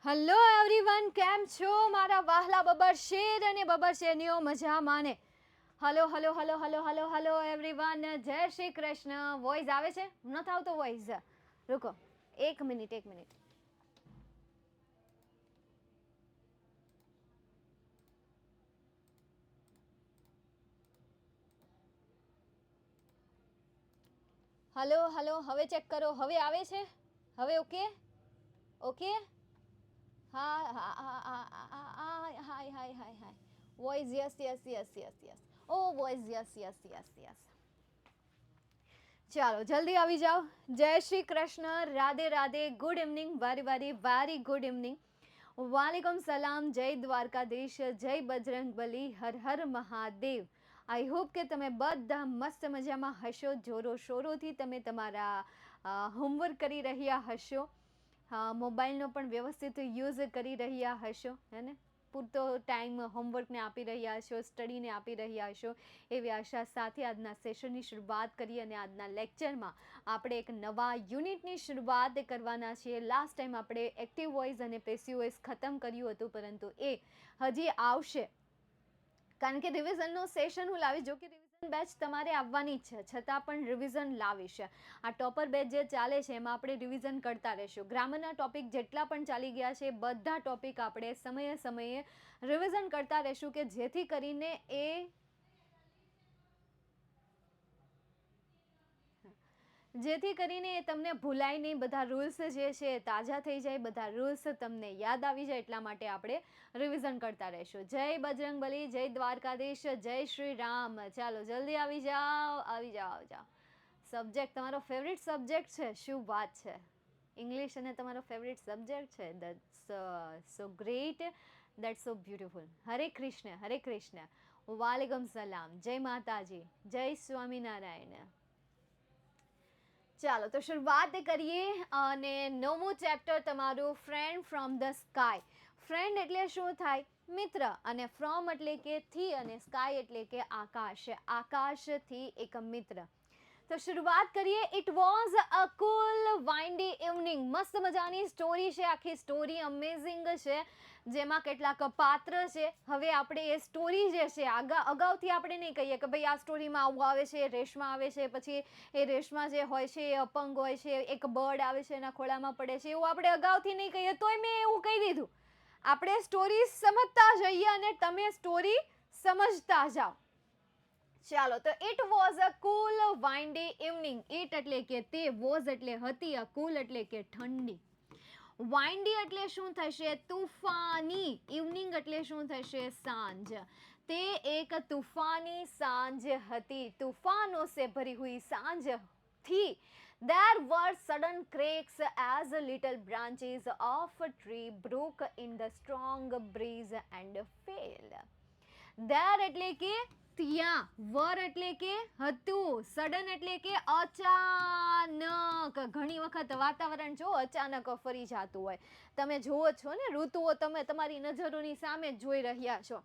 Hello everyone, કેમ છો મારા વહાલા બબર શેર અને બબર શેરનીઓ? મજામાં ને? Hello hello hello hello hello hello everyone, જય શ્રી કૃષ્ણ. વોઇસ આવે છે? નથી આવતો વોઇસ? રૂકો, એક મિનિટ એક મિનિટ. હલો હલો, હવે ચેક કરો. હવે આવે છે? હવે ઓકે ઓકે? હા હા હા હા હા hi hi hi hi. Voice yes yes yes yes yes. Oh voice yes yes yes yes. ચાલો જલ્દી આવી જાઓ. જય Shri Krishna, Radhe Radhe, good evening, very very very good evening. વાલેકુમ સલામ, જય દ્વારકાધીશ, જય બજરંગ બલી, હર હર મહાદેવ. આઈ હોપ કે તમે બધા મસ્ત મજામાં હશો. જોરો શોરોથી તમે તમારા હોમવર્ક કરી રહ્યા હશો. હા, મોબાઈલનો પણ વ્યવસ્થિત યુઝ કરી રહ્યા હશો, હે ને? પૂરતો ટાઈમ હોમવર્કને આપી રહ્યા હશો, સ્ટડીને આપી રહ્યા હશો, એવી આશા સાથે આજના સેશનની શરૂઆત કરી. અને આજના લેક્ચરમાં આપણે એક નવા યુનિટની શરૂઆત કરવાના છીએ. લાસ્ટ ટાઈમ આપણે એક્ટિવ વોઇસ અને પેસિવ વોઇસ ખતમ કર્યું હતું, પરંતુ એ હજી આવશે, કારણ કે રિવિઝનનો સેશન હું લાવીશ. જો કે રિવિઝન બેચ તમારે આવવાની જ છે, છતાં પણ રિવિઝન લાવીશ. આ ટોપર બેચ જે ચાલે છે એમાં આપણે રિવિઝન કરતા રહીશું. ગ્રામરના ટોપિક જેટલા પણ ચાલી ગયા છે બધા ટોપિક આપણે સમયે સમયે રિવિઝન કરતા રહીશું, કે જેથી કરીને એ તમને ભૂલાય નહીં. બધા રૂલ્સ જે છે એ તાજા થઈ જાય, બધા રૂલ્સ તમને યાદ આવી જાય, એટલા માટે આપણે રિવિઝન કરતા રહીશું. જય બજરંગબલી, જય દ્વારકાધીશ, જય શ્રી રામ. ચાલો જલ્દી આવી જાઓ, આવી જાઓ, આવી જાઓ. સબ્જેક્ટ તમારો ફેવરિટ સબ્જેક્ટ છે? શું વાત છે! ઇંગ્લિશ અને તમારો ફેવરિટ સબ્જેક્ટ છે? That's so great, that's so beautiful. હરે કૃષ્ણ, હરે કૃષ્ણ. વાલેકુમ સલામ, જય માતાજી, જય સ્વામિનારાયણ. ચાલો તો શરૂઆત કરીએ. અને નવમું ચેપ્ટર તમારું friend from the sky. Friend એટલે શું થાય? મિત્ર. અને ફ્રોમ એટલે કે થી, અને સ્કાય એટલે કે આકાશ. આકાશથી એક મિત્ર. તો શરૂઆત કરીએ. It was a cool windy evening. મસ્ત મજાની સ્ટોરી છે. આખી સ્ટોરી અમેઝિંગ છે, જેમાં કેટલાક પાત્ર છે. હવે આપણે એ સ્ટોરી જે છે અગાઉથી આપણે નહીં કહીએ કે ભાઈ આ સ્ટોરીમાં આવું આવે છે, રેશમા આવે છે, પછી એ રેશમા જે હોય છે એ અપંગ હોય છે, એક બર્ડ આવે છે એના ખોળામાં પડે છે, એવું આપણે અગાઉથી નહીં કહીએ. તોય મેં એવું કહી દીધું. આપણે સ્ટોરી સમજતા જઈએ અને તમે સ્ટોરી સમજતા જાઓ. ચાલો તો it was a cool windy evening. It એટલે કે તે, વોઝ એટલે હતી, અ કુલ એટલે કે ઠંડી. વાઇન્ડી એટલે શું થશે? તુફાની. ઇવનિંગ એટલે શું થશે? સાંજ. તે એક તૂફાની સાંજ હતી. તूफानों से भरी हुई सांझ थी. There were sudden cracks as little branches of a tree broke in the strong breeze and fell. There એટલે કે ત્યાં, વર એટલે કે હતું, સડન એટલે કે અચાનક. ઘણી વખત વાતાવરણ જો અચાનક ફરી જતું હોય. તમે જુઓ છો ને, ઋતુઓ તમે તમારી નજરોની સામે જ જોઈ રહ્યા છો.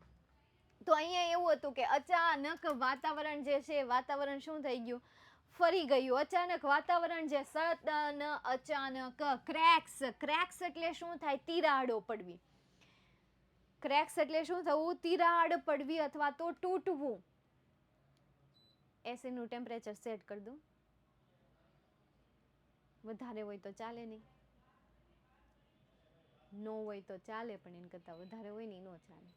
તો અહીંયા એવું હતું કે અચાનક વાતાવરણ જે છે, વાતાવરણ શું થઈ ગયું? ફરી ગયું. અચાનક વાતાવરણ જે સડન, અચાનક. ક્રેક્સ. ક્રેક્સ એટલે શું થાય? તિરાડો પડવી. ક્રેક્સ એટલે શું થવું? તિરાડ પડવી અથવા તો તૂટવું. એસીનું ટેમ્પરેચર સેટ કરી દઉં. વધારે હોય તો ચાલે નહીં, નો હોય તો ચાલે, પણ એને કરતાં વધારે હોય ને ન ચાલે.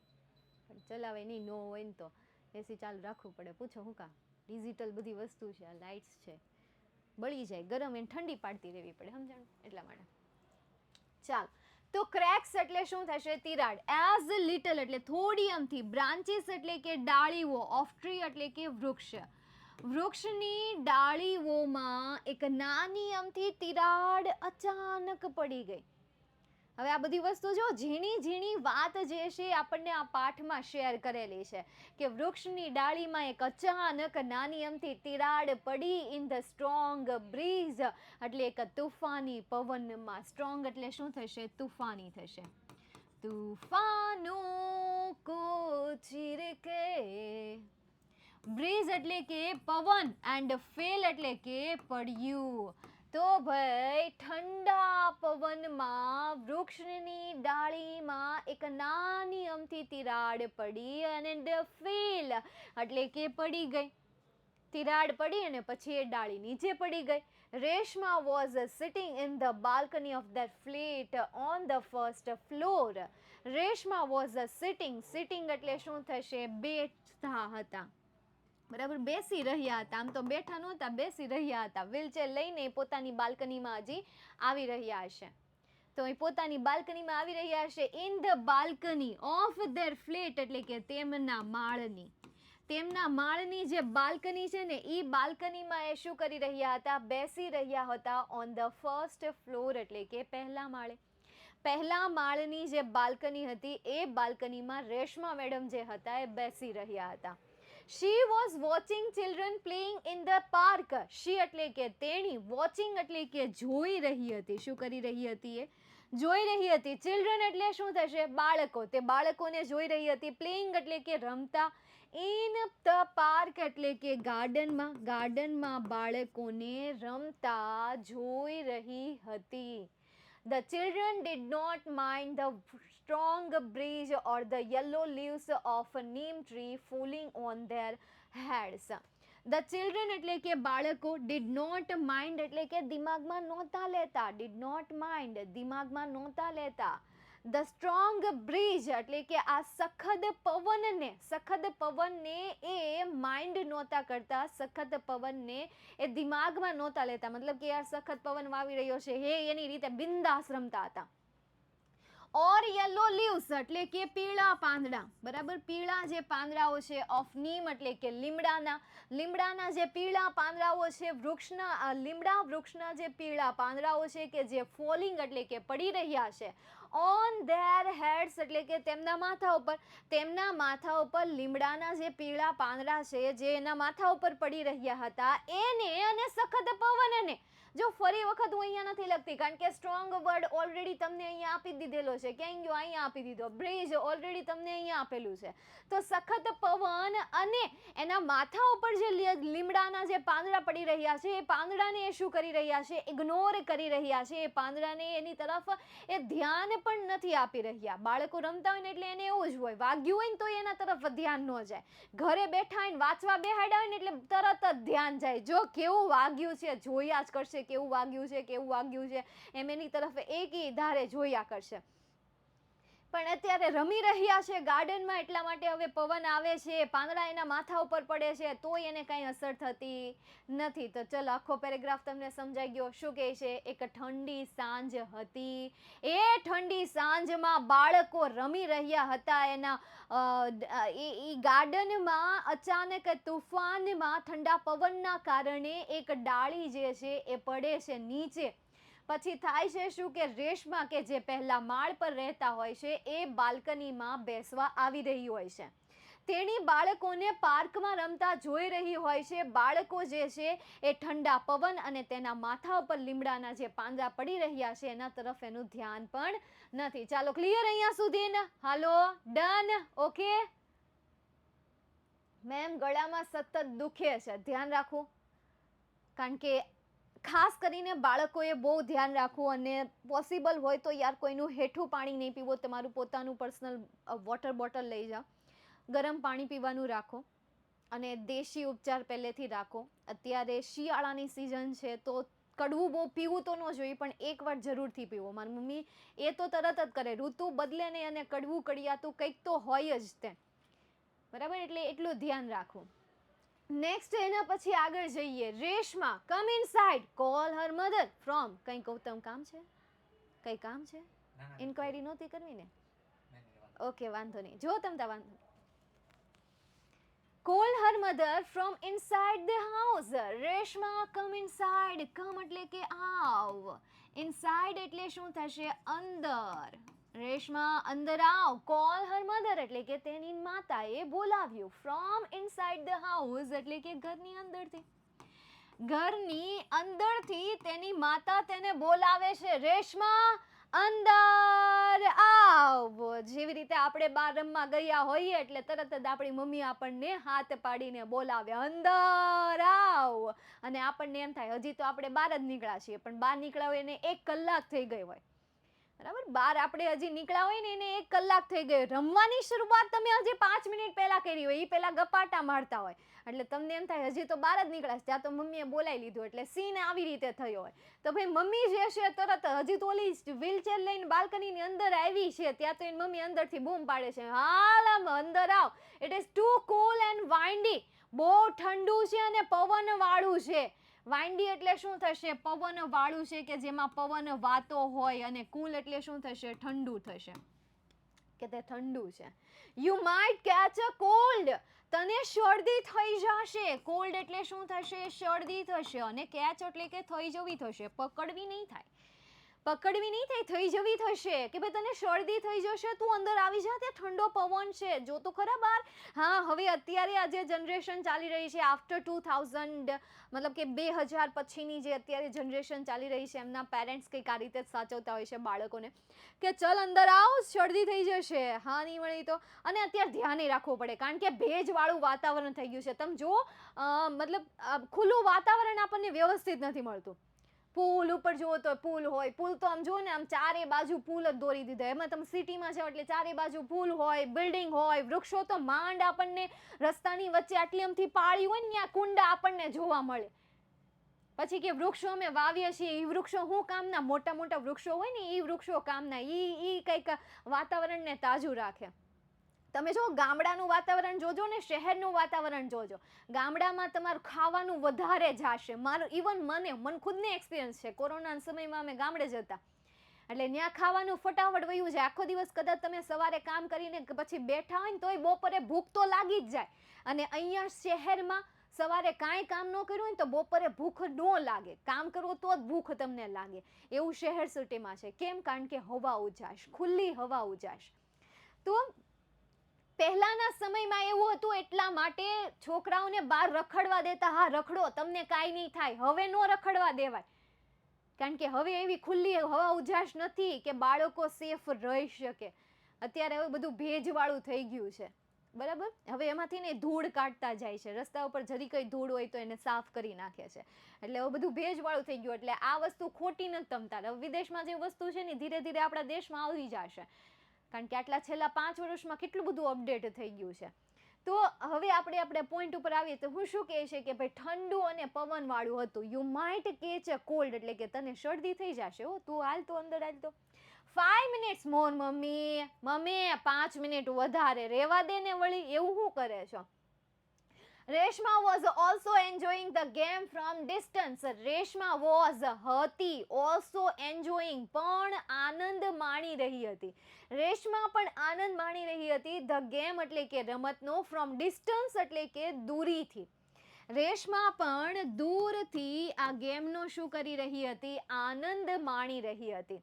પણ ચલાવે નહીં, નો હોય ને તો એસી ચાલુ રાખવું પડે. પૂછો હું કામ? ડિજિટલ બધી વસ્તુ છે, આ લાઇટ્સ છે, બળી જાય ગરમ એને ઠંડી પાડતી રહેવી પડે, સમજાણું? એટલા માટે. ચાલો તો ક્રેક્સ એટલે શું થશે? તિરાડ. એઝ લિટલ એટલે થોડી અમથી. બ્રાન્ચીસ એટલે કે ડાળીઓ. ઓફ ટ્રી એટલે કે વૃક્ષ. વૃક્ષની ડાળીઓમાં એક નાની અમથી તિરાડ અચાનક પડી ગઈ. હવે આ બધી વસ્તુ જો ઝીણી ઝીણી વાત જે છે આપણને આ પાઠમાં શેર કરેલી છે, કે વૃક્ષની ડાળીમાં એક અચાનક નાની અમથી તિરાડ પડી. ઇન ધ સ્ટ્રોંગ બ્રીઝ એટલે એક તૂફાની પવનમાં. સ્ટ્રોંગ એટલે શું થશે? તૂફાની થશે. તૂફાનો કો ચીર કે. બ્રીઝ એટલે કે પવન, એન્ડ ફેલ એટલે કે પડ્યું. તો ભાઈ ઠંડા પવનમાં વૃક્ષની ડાળીમાં એક નાની અમથી તિરાડ પડી અને ફીલ એટલે કે પડી ગઈ. તિરાડ પડી અને પછી એ ડાળી નીચે પડી ગઈ. Reshma was sitting in the balcony of that flat on the first floor. Reshma was sitting એટલે શું થશે? બેઠા હતા. બરાબર, બેસી રહ્યા હતા. આમ તો બેઠા નહોતા, બેસી રહ્યા હતા. વ્હીલચેર લઈને પોતાની બાલ્કનીમાં હજી આવી રહ્યા હશે. તો એ પોતાની બાલ્કનીમાં આવી રહ્યા હશે. In the balcony of their flat એટલે કે તેમના માળની જે બાલ્કની છે ને, એ બાલ્કનીમાં એ શું કરી રહ્યા હતા? બેસી રહ્યા હતા. ઓન ધ ફર્સ્ટ ફ્લોર એટલે કે પહેલા માળે. પહેલા માળની જે બાલ્કની હતી એ બાલ્કનીમાં રેશમા મેડમ જે હતા એ બેસી રહ્યા હતા. She was watching children playing in the park. She એટલે કે તેણી, watching એટલે કે જોઈ રહી હતી. શું કરી રહી હતી? એ જોઈ રહી હતી. ચિલ્ડ્રન એટલે શું થશે? બાળકો. તે બાળકોને જોઈ રહી હતી. પ્લેઇંગ એટલે કે રમતા. ઇન ધ પાર્ક એટલે કે ગાર્ડનમાં બાળકોને રમતા જોઈ રહી હતી. The children did not mind the strong breeze or the yellow leaves of a neem tree falling on their heads. The children એટલે કે બાળકો, did not mind એટલે કે દિમાગમાં નહોતા લેતા. did not mind દિમાગમાં નહોતા લેતા. The strong breeze એટલે કે આ સખત પવનને એ માઇન્ડ નહોતા કરતા. સખત પવનને એ દિમાગમાં નહોતા લેતા. મતલબ કે યાર સખત પવન વાવી રહ્યો છે, હે એની રીતે બિંદાસ રમતા હતા. ઓર યલો લીવ્સ એટલે કે પીળા પાંદડા. બરાબર, પીળા જે પાંદડાઓ છે ઓફ નીમ એટલે કે લીમડાના જે પીળા પાંદડાઓ છે, લીમડા વૃક્ષના જે પીળા પાંદડાઓ છે કે જે ફોલિંગ એટલે કે પડી રહ્યા છે. ઓન ધેર હેડ્સ એટલે કે તેમના માથા ઉપર લીમડાના જે પીળા પાંદડા છે જે એના માથા ઉપર પડી રહ્યા હતા એને અને સખત પવનને. જો ફરી વખત હું અહીંયા નથી લખતી કારણ કે સ્ટ્રોંગ વર્ડ ઓલરેડી તમને અહીંયા આપી દીધેલો છે. ક્યાં ગયો? અહીંયા આપી દીધો. બ્રિજ ઓલરેડી તમને અહીંયા આપેલું છે. તો સખત પવન અને એના માથા ઉપર જે લીમડાના જે પાંદડા પડી રહ્યા છે એ પાંદડાને એ શું કરી રહ્યા છે? ઇગ્નોર કરી રહ્યા છે. એ પાંદડાને એની તરફ એ ધ્યાન પણ નથી આપી રહ્યા. બાળકો રમતા હોય ને એટલે એને એવું જ હોય, વાગ્યું હોય ને તો એના તરફ ધ્યાન ન જાય. ઘરે બેઠા હોય ને વાંચવા બેહાડ્યા હોય ને એટલે તરત જ ધ્યાન જાય. જો કેવું વાગ્યું છે જોયા જ કરશે, કેવું વાગ્યું છે એમ એની તરફ એકી ધારે જોયા કરશે. પણ અત્યારે રમી રહ્યા છે ગાર્ડનમાં એટલા માટે હવે પવન આવે છે, પાંદડા એના માથા ઉપર પડે છે તોય એને કંઈ અસર થતી નથી. તો ચલો આખો પેરેગ્રાફ તમને સમજાઈ ગયો. શું કહે છે? એક ઠંડી સાંજ હતી. એ ઠંડી સાંજમાં બાળકો રમી રહ્યા હતા એના એ ગાર્ડનમાં. અચાનક તુફાનમાં ઠંડા પવનના કારણે એક ડાળી જે છે એ પડે છે નીચે. પછી થાય છે શું કે રેશમા કે જે પહેલા માળ પર રહેતા હોય છે એ બાલ્કનીમાં બેસવા આવી રહી હોય છે. તેણી બાળકોને પાર્કમાં રમતા જોઈ રહી હોય છે. બાળકો જે છે એ ઠંડા પવન અને તેના માથા ઉપર લીમડાના જે પાંદડા પડી રહ્યા છે એના તરફ એનું ધ્યાન પણ નથી. ચાલો ક્લિયર અહીંયા સુધી ને? હાલો, ડન, ઓકે. મેમ ગળામાં સતત દુખે છે, ધ્યાન રાખવું. કારણ કે ખાસ કરીને બાળકોએ બહુ ધ્યાન રાખવું અને પોસિબલ હોય તો યાર કોઈનું હેઠું પાણી નહીં પીવો. તમારું પોતાનું પર્સનલ વોટર બોટલ લઈ જાઓ. ગરમ પાણી પીવાનું રાખો અને દેશી ઉપચાર પહેલેથી રાખો. અત્યારે શિયાળાની સિઝન છે તો કડવું બહુ પીવું તો ન જોઈએ પણ એકવાર જરૂરથી પીવો. મારી મમ્મી એ તો તરત જ કરે, ઋતુ બદલે નહીં અને કડવું કડિયાતું કંઈક તો હોય જ તે. બરાબર, એટલે એટલું ધ્યાન રાખવું. નેક્સ્ટ એના પછી આગળ જઈએ. Reshma come inside, call her mother from. કંઈ ગૌતમ કામ છે? કંઈ કામ છે? ઇન્ક્વાયરી નહોતી કરવી ને? ઓકે, વાંધો નહીં. જો તમતા વાંધો. Call her mother from inside the house. Reshma come inside. Come એટલે કે આવ. ઇનસાઇડ એટલે શું થશે? અંદર. રેશમા અંદર આવ. કોલ હર મધર એટલે કે તેની માતાએ બોલાવ્યું. ફ્રોમ ઇનસાઇડ ધ હાઉસ એટલે કે ઘરની અંદરથી. ઘરની અંદરથી તેની માતા તેને બોલાવે છે. રેશમા અંદર આવ. જેવી રીતે આપણે બાર રમવા ગયા હોઈએ એટલે તરત જ આપણી મમ્મી આપણને હાથ પાડીને બોલાવે અંદર આવ, અને આપણને એમ થાય હજી તો આપણે બહાર જ નીકળ્યા છીએ, પણ બહાર નીકળ્યા હોય એને 1 કલાક થઈ ગઈ હોય, બરાબર. બહાર આપણે હજી નીકળ્યા હોય ને એને 1 કલાક થઈ ગયો. રમવાની શરૂઆત તમે હજી 5 મિનિટ પહેલા કરી હોય, એ પહેલા ગપાટા મારતા હોય, એટલે તમને એમ થાય હજી તો બહાર જ નીકળ્યા, ત્યાં તો મમ્મીએ બોલાવી લીધું, એટલે સીન આવી રીતે થયો હોય. તો ભાઈ મમ્મી જે છે તરત હજી તો ઓલી વ્હીલચેર લઈને બાલ્કનીની અંદર આવી છે, ત્યાં તો એની મમ્મી અંદરથી બૂમ પાડે છે, હાલ આમ અંદર આવ, it is too cool and windy. બહુ ઠંડુ છે અને પવન વાળું છે. વાઇન્ડી એટલે શું થશે? પવન વાળું છે, કે જેમાં પવન વાતો હોય, અને કુલ એટલે શું થશે? ઠંડુ થશે, કે તે ઠંડુ છે. You might catch a cold. તને શરદી થઈ જશે. કોલ્ડ એટલે શું થશે? શરદી થશે. અને કેચ એટલે કે થઈ જવી થશે, પકડવી નહીં થાય, પકડવી નહીં થાય, થઈ જવી થશે, કે ભાઈ તને શરદી થઈ જશે, તું અંદર આવી જા, ત્યાં ઠંડો પવન છે, જો તો ખરા બહાર. હા, હવે અત્યારે આ જે જનરેશન ચાલી રહી છે આફ્ટર 2000, મતલબ કે 2000 પછીની જે અત્યારે જનરેશન ચાલી રહી છે, એમના પેરેન્ટ્સ કંઈક આ રીતે જ સાચવતા હોય છે બાળકોને, કે ચલ અંદર આવ, શરદી થઈ જશે. હા, નહીં મળી તો. અને અત્યારે ધ્યાન રાખવું પડે, કારણ કે ભેજવાળું વાતાવરણ થઈ ગયું છે. તમે જો, મતલબ ખુલ્લું વાતાવરણ આપણને વ્યવસ્થિત નથી મળતું. પુલ ઉપર જુઓ તો પુલ હોય, પુલ તો આમ જુઓ ને આમ ચારે બાજુ પુલ જ દોરી દીધા. એમાં તમે સિટીમાં જાઓ એટલે ચારે બાજુ પુલ હોય, બિલ્ડિંગ હોય, વૃક્ષો તો માંડ આપણને રસ્તાની વચ્ચે આટલી અમથી પાળી હોય ને ત્યાં કુંડા આપણને જોવા મળે. પછી કે વૃક્ષો અમે વાવીએ છીએ, એ વૃક્ષો શું કામના? મોટા મોટા વૃક્ષો હોય ને એ વૃક્ષો કામના, ઈ કંઈક વાતાવરણને તાજું રાખે. તમે જો ગામડાનું વાતાવરણ જોજો ને શહેરનું વાતાવરણ જોજો. ગામડામાં તમારું ખાવાનું વધારે જશે. મારું ઇવન મને ખુદને એક્સપિરિયન્સ છે. કોરોનાના સમયમાં અમે ગામડે જતા, એટલે ત્યાં ખાવાનું ફટાફટ વયું જાય. આખો દિવસ કદાચ તમે સવારે કામ કરીને પછી બેઠા હોય ને તોય બપોરે ભૂખ તો લાગી જ જાય. અને અહીંયા શહેરમાં સવારે કાંઈ કામ ન કર્યું હોય ને તો બપોરે ભૂખ ન લાગે. કામ કરવો તો જ ભૂખ તમને લાગે. એવું શહેર સિટીમાં છે. કેમ? કારણ કે હવા ઉજાશ, ખુલ્લી હવા ઉજાશ. તો પહેલાના સમયમાં એવું હતું, એટલા માટે છોકરાઓને બહાર રખડવા દેતા. હા, રખડો, તમને કાંઈ નહીં થાય. હવે નો રખડવા દેવાય, કારણ કે હવે એવી ખુલ્લી હવા ઉજાશ નથી કે બાળકો સેફ રહી શકે. અત્યારે હવે બધું ભેજવાળું થઈ ગયું છે, બરાબર. હવે એમાંથી ને ધૂળ કાઢતા જાય છે, રસ્તા ઉપર જરી કઈ ધૂળ હોય તો એને સાફ કરી નાખે છે, એટલે હવે બધું ભેજવાળું થઈ ગયું. એટલે આ વસ્તુ ખોટી નથી તમતાર. હવે વિદેશમાં જે વસ્તુ છે ને ધીરે ધીરે આપણા દેશમાં આવી જશે, કારણ કે આટલા છેલ્લા 5 વર્ષમાં કેટલું બધું અપડેટ થઈ ગયું છે. તો હવે આપણે પોઈન્ટ ઉપર આવીએ તો હું શું કહે છે કે ભાઈ ઠંડુ અને પવન વાળું હતું. You might catch a cold, એટલે કે તને શરદી થઈ જશે. ઓ તું હાલ તો અંદર હાલ તો. 5 મિનિટ્સ મોર મમ્મી. મમ્મી 5 મિનિટ વધારે રેવા દે ને વળી, એવું શું કરે છો? Reshma was also enjoying the game from distance. Reshma was હતી also enjoying, પણ આનંદ માણી રહી હતી. રેશમા પણ આનંદ માણી રહી હતી the game એટલે કે રમતનો, from distance એટલે કે દૂરીથી. રેશમા પણ દૂરથી આ ગેમનો શું કરી રહી હતી? આનંદ માણી રહી હતી.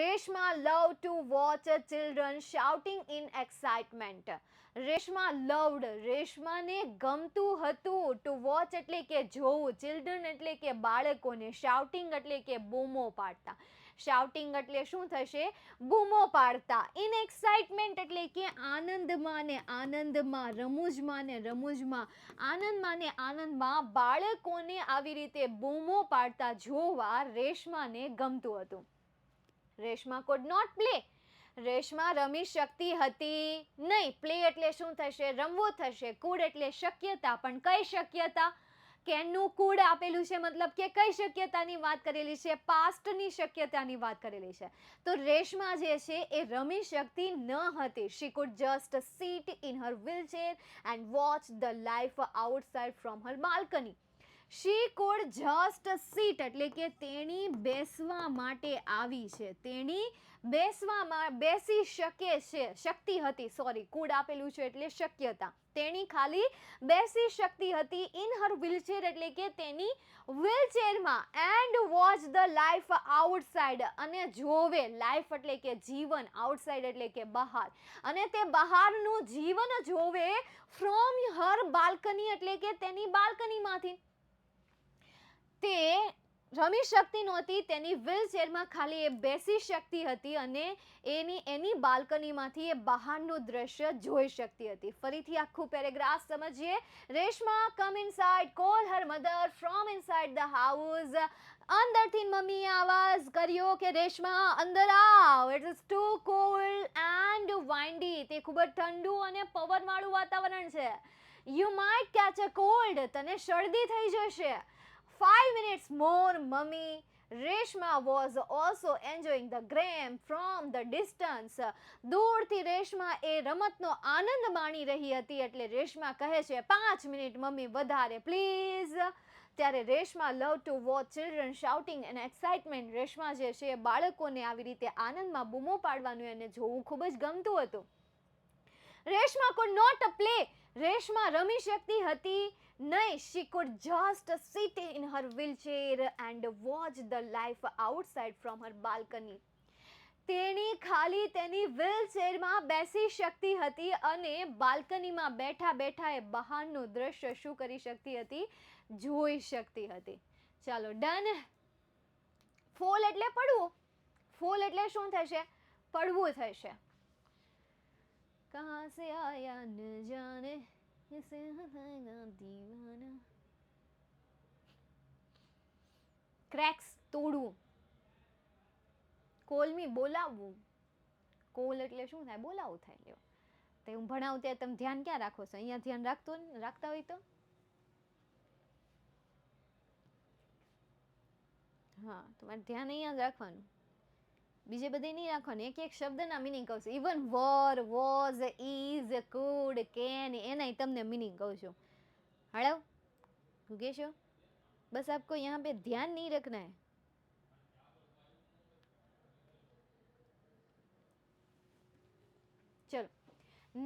Reshma loved to watch children shouting in excitement. Reshma loved, રેશમાને ગમતું હતું, ટુ વોચ એટલે કે જોવું, ચિલ્ડ્રન એટલે કે બાળકોને, શાઉટિંગ એટલે કે બૂમો પાડતા. શાઉટિંગ એટલે શું થશે? બૂમો પાડતા. ઇન એક્સાઇટમેન્ટ એટલે કે આનંદમાં ને આનંદમાં, રમૂજમાં ને રમૂજમાં, આનંદમાં ને આનંદમાં બાળકોને આવી રીતે બૂમો પાડતા જોવા રેશમાને ગમતું હતું. Reshma could not play. Reshma રમી શકતી હતી નહીં. પ્લે એટલે શું થશે? રમવું થશે. કુડ એટલે શક્યતા, પણ કઈ શક્યતા? કેનનું કુડ આપેલું છે, મતલબ કે કઈ શક્યતાની વાત કરેલી છે? પાસ્ટની શક્યતાની વાત કરેલી છે. તો રેશમા જે છે એ રમી શકતી ન હતી. she could just sit in her wheelchair and watch the life outside from her balcony. she could just sit એટલે કે તેણી બેસવા માટે આવી છે. તેણી બેસી શકે છે, શક્તિ હતી. સોરી, કુડ આપેલું છે એટલે શક્યતા. તેણી ખાલી બેસી શકતી હતી ઇન હર વ્હીલચેર એટલે કે તેની વ્હીલચેરમાં. And watch the life outside, અને જોવે. લાઈફ એટલે કે જીવન, આઉટસાઇડ એટલે કે બહાર, અને તે બહારનું જીવન જોવે ફ્રોમ હર બાલ્કની એટલે કે તેની બાલ્કનીમાંથી. તે રમી શકતી નહોતી, તેની વ્હીલચેરમાં ખાલી એ બેસી શકતી હતી અને એની બાલ્કનીમાંથી એ બહારનું દ્રશ્ય જોઈ શકતી હતી. ફરીથી આખું પેરેગ્રાફ સમજીએ. Reshma come inside, call her mother from inside the house. અંદરથી મમ્મીએ આવાજ કર્યો કે રેશમા અંદર આવ, it is too cold and windy. તે ખૂબ જ ઠંડુ અને પવનવાળું વાતાવરણ છે. You might catch a cold, તને શરદી થઈ જશે. 5 minutes more, mummy. Reshma was also enjoying the game from the distance. દૂરથી રેશમા એ રમતનો આનંદ માણી રહી હતી. એટલે રેશમા કહે છે 5 મિનિટ મમ્મી વધારે પ્લીઝ. ત્યારે Reshma love to watch children shouting and excitement. Reshma જે છે એ બાળકોને આવી રીતે આનંદમાં બૂમો પાડવાનું એને જોવું ખૂબ જ ગમતું હતું. Reshma could not play. Reshma રમી શકતી હતી નહીં. She could just sit in her wheelchair and watch the life outside from her balcony. તેણી ખાલી તેની વ્હીલચેરમાં બેસી શકતી હતી અને બાલ્કનીમાં બેઠા બેઠા એ બહારનું દ્રશ્ય શું કરી શકતી હતી? જોઈ શકતી હતી. ચાલો ડન. ફોલ એટલે પડવું. ફોલ એટલે શું થશે? પડવું થશે. कहाँ से आया न जाने इसे हंसाएगा दीवाना. ક્રેક્સ તોડવું. કોલમી બોલાવવું. કોલ એટલે શું થાય? બોલાવવું થાય. લ્યો તો હું ભણાવું ત્યારે તમે ધ્યાન ક્યાં રાખો છો? અહીંયા ધ્યાન રાખતા હોય તો હા, તમારે ધ્યાન અહીંયા જ રાખવાનું, બીજે બધે નહીં રાખવાનું. એક એક શબ્દના મિનિંગ કહું છું. Even were, was, is, could, can, એના તમને મિનિંગ કહું છું. हेलो गुगेश, बस आपको यहाँ पे ध्यान नहीं रखना है. चलो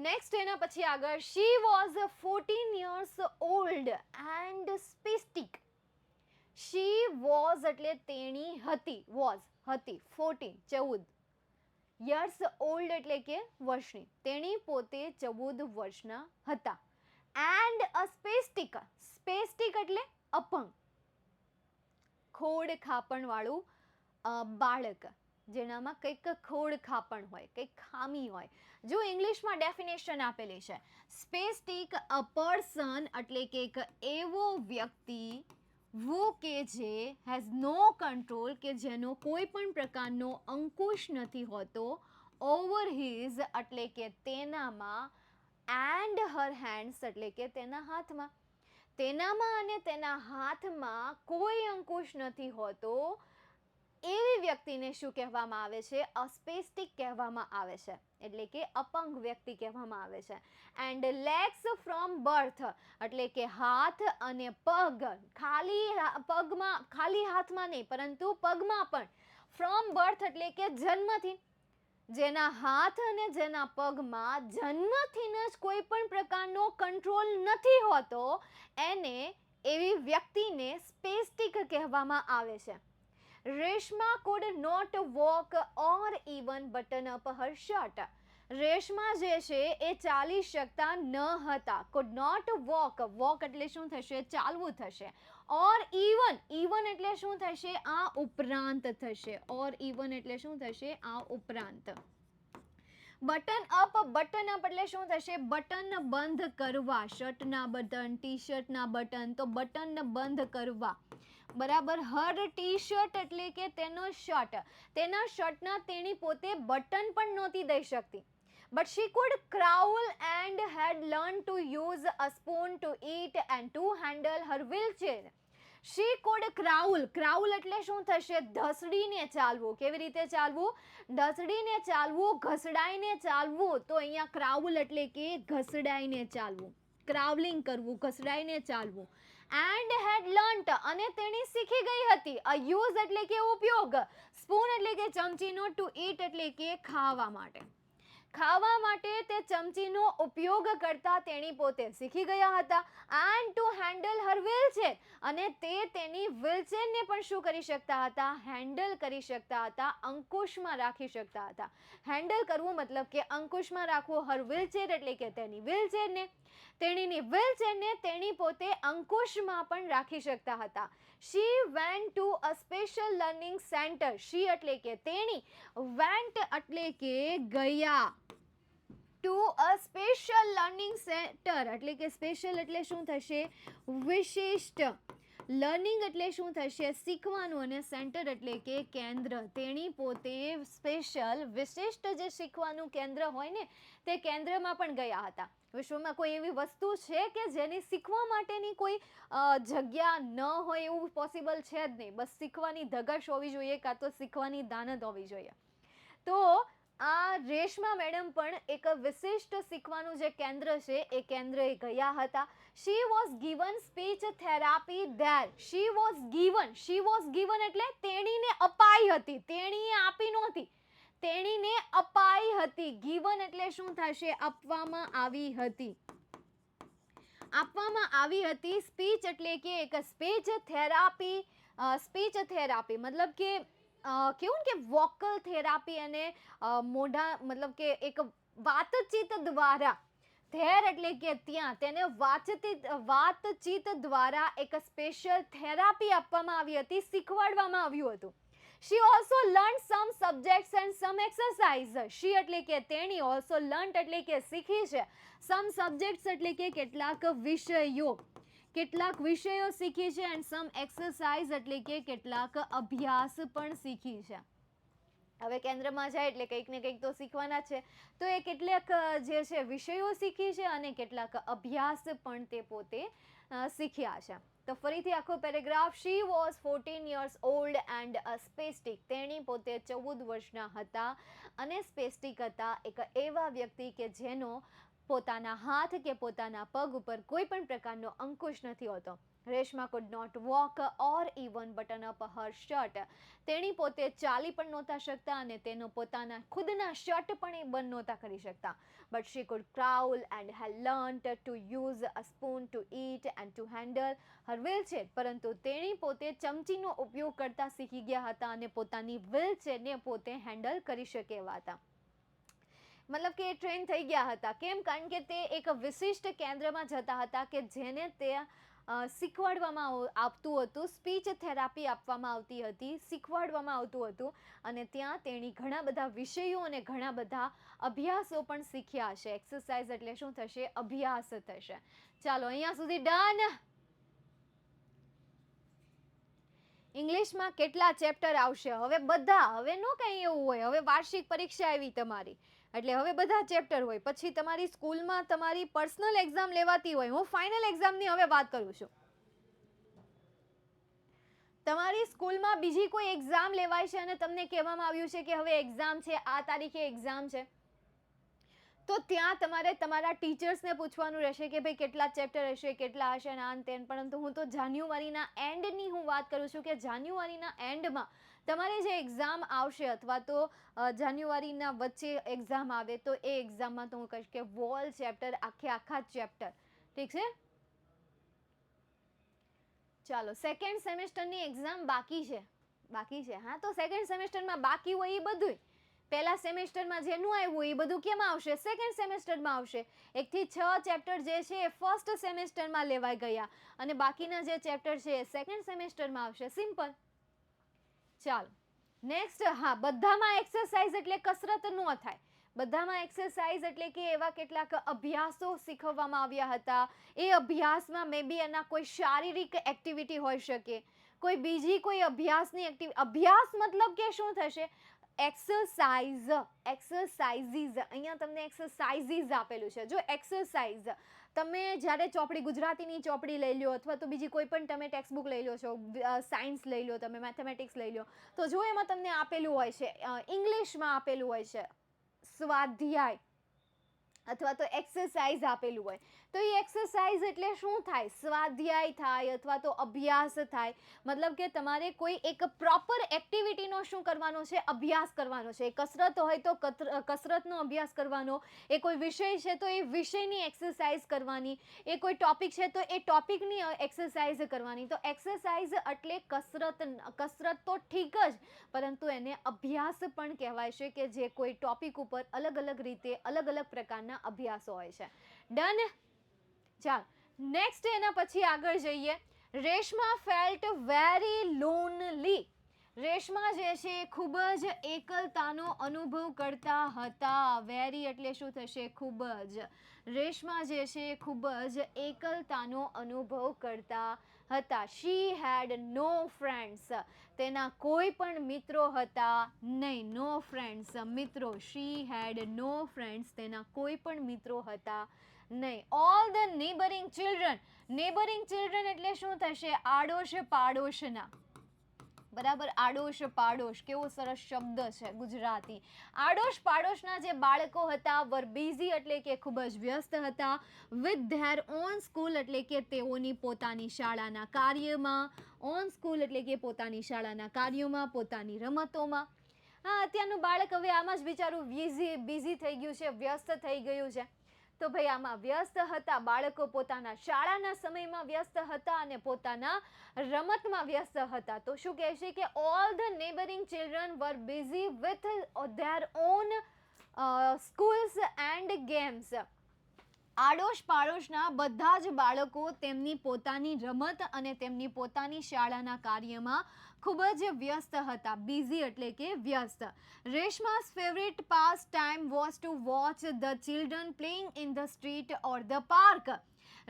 नेक्स्ट एना પછી આગળ. she was 14 years old and spastic. she was એટલે તેણી હતી, was હતી, 14 14 years old એટલે કે વર્ષની. તેણી પોતે 14 વર્ષના હતા. and a spastic. spastic એટલે અપંગ, ખોડ ખાપણ વાળું બાળક, જેનામાં કંઈક ખોડ ખાપણ હોય, કંઈક ખામી હોય. જો ઇંગ્લિશમાં ડેફિનેશન આપેલી છે, સ્પેસ્ટિક અ પર્સન એટલે કે એક એવો વ્યક્તિ वो કે જે હેઝ નો કંટ્રોલ, કે જેનો કોઈ પણ પ્રકારનો અંકુશ નથી હોતો, ઓવર હિઝ એટલે કે તેનામાં, એન્ડ હર હેન્ડ્સ એટલે કે તેના હાથમાં. તેનામાં અને તેના હાથમાં કોઈ અંકુશ નથી હોતો એવી વ્યક્તિને શું કહેવામાં આવે છે? અસ્પેસ્ટિક કહેવામાં આવે છે, એટલે કે અપંગ વ્યક્તિ કહેવામાં આવે છે. એન્ડ લેગ્સ ફ્રોમ બર્થ એટલે કે હાથ અને પગ, ખાલી હાથમાં નહીં પરંતુ પગમાં પણ. ફ્રોમ બર્થ એટલે કે જન્મથી. જેના હાથ અને જેના પગમાં જન્મથી જ કોઈ પણ પ્રકારનો કંટ્રોલ નથી હોતો એને, એવી વ્યક્તિને સ્પેસ્ટિક કહેવામાં આવે છે. Reshma could not walk or even button up her shirt. Reshma જે છે એ ચાલી શકતા ન હતા. could not walk, walk એટલે શું થશે? ચાલવું થશે. or even એટલે શું થશે? આ ઉપરાંત થશે. or even એટલે શું થશે? આ ઉપરાંત. બટન અપ એટલે શું થશે? બટન બંધ કરવા. શર્ટના બટન, ટી શર્ટના બટન, તો બટન બંધ કરવા. બરાબર. હર ટી શર્ટ એટલે કે તેનો શર્ટ, તેના શર્ટના તેણી પોતે બટન પણ નહોતી દઈ શકતી. But she could crawl and had learn to use a spoon to eat and to handle her wheelchair. She could crawl, crawl એટલે શું થશે? ધસડીને ચાલવું. કેવી રીતે ચાલવું? ધસડીને ચાલવું, ઘસડાઈને ચાલવું. તો અહીંયા ક્રાઉલ એટલે કે ઘસડાઈને ચાલવું, ક્રાવલિંગ કરવું, ઘસડાઈને ચાલવું. એન્ડ હેડ લર્ન્ટ અને તેણી શીખી ગઈ હતી. અ યુઝ એટલે કે ઉપયોગ, સ્પૂન એટલે કે ચમચીનો, ટુ ઈટ એટલે કે ખાવા માટે. ખાવા માટે તે ચમચીનો ઉપયોગ કરતા તેણી પોતે શીખી ગયા હતા. And to handle her wheelchair અને તે તેની વ્હીલચેરને પણ શું કરી શકતા હતા? હેન્ડલ કરી શકતા હતા, અંકુશમાં રાખી શકતા હતા. હેન્ડલ કરવું મતલબ કે અંકુશમાં રાખવું. હર વ્હીલચેર એટલે કે તેની વ્હીલચેરને. તેણીની વ્હીલચેરને તેણી પોતે અંકુશમાં પણ રાખી શકતા હતા. She went to a special learning centre. She એટલે કે તેણી, વેન્ટ એટલે કે ગયા, to a special learning centre એટલે કે સ્પેશિયલ એટલે શું થશે? વિશિષ્ટ. લર્નિંગ એટલે શું થશે? શીખવાનું. અને સેન્ટર એટલે કે કેન્દ્ર. તેણી પોતે સ્પેશિયલ વિશિષ્ટ જે શીખવાનું કેન્દ્ર હોય ને તે કેન્દ્રમાં પણ ગયા હતા. વિશ્વમાં કોઈ એવી વસ્તુ છે કે જેની શીખવા માટેની કોઈ જગ્યા ન હોય એવું પોસિબલ છે જ નહીં. બસ શીખવાની ધગશ હોવી જોઈએ, કાં તો શીખવાની દાનત હોવી જોઈએ. તો આ રેશમા મેડમ પણ એક વિશિષ્ટ શીખવાનું જે કેન્દ્ર છે એ કેન્દ્રએ ગયા હતા. She was given speech therapy there. She was given. She was given એટલે તેણીને અપાઈ હતી. તેણીએ આપી નહોતી, તેણીને અપાઈ હતી. ગિવન એટલે શું થશે? આપવામાં આવી હતી. આપવામાં આવી હતી. સ્પીચ એટલે કે એક સ્પીચ થેરાપી. સ્પીચ થેરાપી મતલબ કે કેવું કે વોકલ થેરાપી અને મોઢા મતલબ કે એક વાતચીત દ્વારા. ધેર એટલે કે ત્યાં, તેને વાતચીત દ્વારા એક સ્પેશિયલ થેરાપી આપવામાં આવી હતી, શીખવાડવામાં આવ્યું હતું. She also learn some subjects and some exercise. She એટલે કે તેણી, ઓલ્સો લર્ન એટલે કે શીખી છે, સમ સબ્જેક્ટ્સ એટલે કે કેટલાક વિષયો, કેટલાક વિષયો શીખી છે, એન્ડ સમ એક્સરસાઇઝ એટલે કે કેટલાક અભ્યાસ પણ શીખી છે. હવે કેન્દ્રમાં જાય એટલે કંઈક ને કંઈક તો શીખવાના છે. તો એ કેટલાક જે છે વિષયો શીખી છે અને કેટલાક અભ્યાસ પણ તે પોતે શીખ્યા છે. તો ફરીથી આખો paragraph. She was 14 years old and a spastic. તેણી પોતે 14 વર્ષના હતા અને સ્પેસ્ટિક હતા, એક એવા વ્યક્તિ કે જેનો પોતાના હાથ કે પોતાના પગ ઉપર કોઈ પણ પ્રકારનો અંકુશ નથી હોતો. Reshma could not walk or even button up her shirt. તેણી પોતે ચાલી પણ નહોતા શકતા અને તેનો પોતાના ખુદના શર્ટ પણ એ બંધ નહોતા કરી શકતા. But she could crawl and had learnt to use a spoon to eat and to handle her wheelchair. પરંતુ તેણી પોતે ચમચીનો ઉપયોગ કરતા શીખી ગયા હતા અને પોતાની વ્હીલચેરને પોતે હેન્ડલ કરી શકે એવા હતા. મતલબ કે ટ્રેન થઈ ગયા હતા. કેમ? કારણ કે તે એક વિશિષ્ટ કેન્દ્રમાં જતા હતા કે જેને તે શીખવાડવામાં આવતું હતું. સ્પીચ થેરાપી આપવામાં આવતી હતી, શીખવાડવામાં આવતું હતું અને ત્યાં તેણી ઘણા બધા વિષયો અને ઘણા બધા અભ્યાસો પણ શીખ્યા હશે. એક્સરસાઇઝ એટલે શું થશે? અભ્યાસ થશે. ચાલો અહીંયા સુધી ડન. ઇંગ્લિશમાં કેટલા ચેપ્ટર આવશે? હવે બધા. હવે નો કંઈ એવું હોય, હવે વાર્ષિક પરીક્ષા આવી તમારી એટલે હવે બધા ચેપ્ટર હોય. પછી તમારી સ્કૂલમાં તમારી પર્સનલ એક્ઝામ લેવાતી હોય. હું ફાઇનલ એક્ઝામની હવે વાત કરું છું. તમારી સ્કૂલમાં બીજી કોઈ એક્ઝામ લેવાય છે અને તમને કહેવામાં આવ્યું છે કે હવે એક્ઝામ છે, આ તારીખે એક્ઝામ છે, તો ત્યાં તમારે તમારા ટીચર્સને પૂછવાનું રહેશે કે ભાઈ કેટલા ચેપ્ટર હશે, કેટલા હશે અને આન તેન. પરંતુ હું તો જાન્યુઆરીના એન્ડની હું વાત કરું છું કે જાન્યુઆરીના એન્ડમાં તમારે જે એક્ઝામ આવશે અથવા તો જાન્યુઆરીના વચ્ચે એક્ઝામ આવે તો એ એક્ઝામમાં તો હું કહીશ કે વોલ ચેપ્ટર, આખા ચેપ્ટર. ઠીક છે? ચાલો, સેકન્ડ સેમેસ્ટરની એક્ઝામ બાકી છે. હા, તો સેકન્ડ સેમેસ્ટરમાં બાકી હોય એ બધું પહેલા સેમેસ્ટરમાં જેનું આવ્યું એ બધું કેમાં આવશે? સેકન્ડ સેમેસ્ટરમાં આવશે. 1 થી 6 ચેપ્ટર જે છે એ ફર્સ્ટ સેમેસ્ટરમાં લેવાઈ ગયા અને બાકીના જે ચેપ્ટર છે એ સેકન્ડ સેમેસ્ટરમાં આવશે. સિમ્પલ. ચાલો નેક્સ્ટ. હા, બધામાં એક્સરસાઇઝ એટલે કસરત ન થાય. બધામાં એક્સરસાઇઝ એટલે કે એવા કેટલાક અભ્યાસો શીખવવામાં આવ્યા હતા. એ અભ્યાસમાં મે બી એના કોઈ શારીરિક એક્ટિવિટી હોઈ શકે, કોઈ બીજી કોઈ અભ્યાસની એક્ટિવિટી. અભ્યાસ મતલબ કે શું થશે? એક્સરસાઇઝ. એક્સરસાઇઝીસ. અહીંયા તમને એક્સરસાઇઝીસ આપેલું છે. જો એક્સરસાઇઝ તમે જ્યારે ચોપડી, ગુજરાતીની ચોપડી લઈ લો અથવા તો બીજી કોઈ પણ તમે ટેક્સ્ટ બુક લઈ લો છો, સાયન્સ લઈ લો, તમે મેથેમેટિક્સ લઈ લો, તો જો એમાં તમને આપેલું હોય છે, ઇંગ્લિશમાં આપેલું હોય છે સ્વાધ્યાય અથવા તો એક્સરસાઇઝ આપેલું હોય, તો એ એક્સરસાઇઝ એટલે શું થાય? સ્વાધ્યાય થાય અથવા તો અભ્યાસ થાય. મતલબ કે તમારે કોઈ એક પ્રોપર એક્ટિવિટીનો શું કરવાનો છે? અભ્યાસ કરવાનો છે. કસરત હોય તો કસરતનો અભ્યાસ કરવાનો, એ કોઈ વિષય છે તો એ વિષયની એક્સરસાઇઝ કરવાની, એ કોઈ ટોપિક છે તો એ ટોપિકની એક્સરસાઇઝ કરવાની. તો એક્સરસાઇઝ એટલે કસરત તો ઠીક જ, પરંતુ એને અભ્યાસ પણ કહેવાય છે કે જે કોઈ ટોપિક ઉપર અલગ અલગ રીતે અલગ અલગ પ્રકારના અભ્યાસો હોય છે. ડન. ચાલ નેક્સ્ટ એના પછી આગળ જઈએ. Reshma felt very lonely. Reshma જે છે ખૂબ જ એકલતાનો અનુભવ કરતા હતા. વેરી એટલે શું થશે? ખૂબ જ. રેશમા જે છે ખૂબ જ એકલતાનો અનુભવ કરતા હતા. શી હેડ નો ફ્રેન્ડ્સ. તેના કોઈ પણ મિત્રો હતા નહીં. નો ફ્રેન્ડ્સ મિત્રો. શી હેડ નો ફ્રેન્ડ્સ. તેના કોઈ પણ મિત્રો હતા નહીં. All the neighbouring children. Neighbouring children એટલે શું થશે? આડોશ પાડોશના. બરાબર, આડોશ પાડોશ કેવો સરસ શબ્દ છે ગુજરાતી. આડોશ પાડોશના જે બાળકો હતા વર બિઝી એટલે કે ખૂબ જ વ્યસ્ત હતા. વિથ ધેર ઓન સ્કૂલ એટલે કે તેઓની પોતાની શાળાના કાર્યમાં. ઓન સ્કૂલ એટલે કે પોતાની શાળાના કાર્યોમાં, પોતાની રમતોમાં. હા, અત્યારનું બાળક હવે આમાં જ બિચારું બિઝી થઈ ગયું છે, વ્યસ્ત થઈ ગયું છે. તો ભાઈ આમાં વ્યસ્ત હતા બાળકો, પોતાના શાળાના સમયમાં વ્યસ્ત હતા અને પોતાના રમતમાં વ્યસ્ત હતા. તો શું કહે છે કે all the neighbouring children were busy with their own schools and games. આડોશ પાડોશના બધા જ બાળકો તેમની પોતાની રમત અને તેમની પોતાની શાળાના કાર્યમાં ખૂબ જ વ્યસ્ત હતા. બિઝી એટલે કે વ્યસ્ત. રેશમા's favorite pastime was to watch the children playing in the street or the park.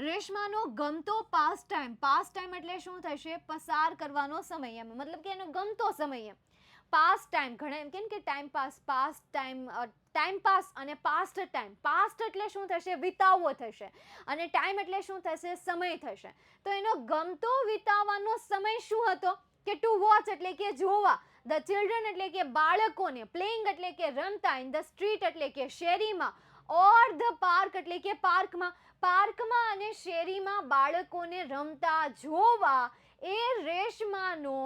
રેશમાનો ગમતો પાસ ટાઈમ એટલે શું થશે? પસાર કરવાનો સમય. એમ મતલબ કે એનો ગમતો સમય. પાસ ટાઈમ ઘણા એમ કે ટાઈમ પાસ ટાઈમ પાસ અને પાસ્ટ ટાઈમ. પાસ્ટ એટલે શું થશે? વિતાવવો થશે. અને ટાઈમ એટલે શું થશે? સમય થશે. તો એનો ગમતો વિતાવવાનો સમય શું હતો? કે ટુ વોચ એટલે કે જોવા. ધ ચિલ્ડ્રન એટલે કે બાળકોને. પ્લેઇંગ એટલે કે રમતા. ઇન ધ સ્ટ્રીટ એટલે કે શેરીમાં. ઓર ધ પાર્ક એટલે કે પાર્કમાં. પાર્કમાં અને શેરીમાં બાળકોને રમતા જોવા એ રેશમાનો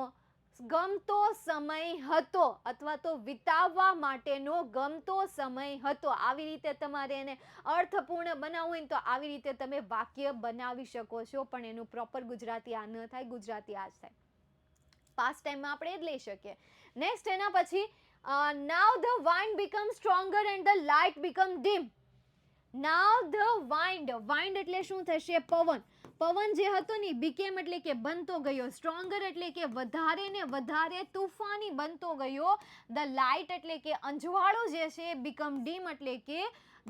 ગમતો સમય હતો, અથવા તો વિતાવવા માટેનો ગમતો સમય હતો. આવી રીતે તમારે એને અર્થપૂર્ણ બનાવવું હોય તો આવી રીતે તમે વાક્ય બનાવી શકો છો. પણ એનું પ્રોપર ગુજરાતી આ ન થાય, ગુજરાતી આ જ થાય. પાસ્ટ ટાઈમમાં આપણે જ લઈ શકીએ. નેક્સ્ટ એના પછી નાવ the wind become stronger and the light become dim. Now the wind એટલે શું થશે? પવન. પવન જે હતો ને બીકેમ એટલે કે બનતો ગયો. સ્ટ્રોંગર એટલે કે વધારે ને વધારે તૂફાની બનતો ગયો. ધ લાઇટ એટલે કે અંજવાળું જે છે, બીકમ ડીમ એટલે કે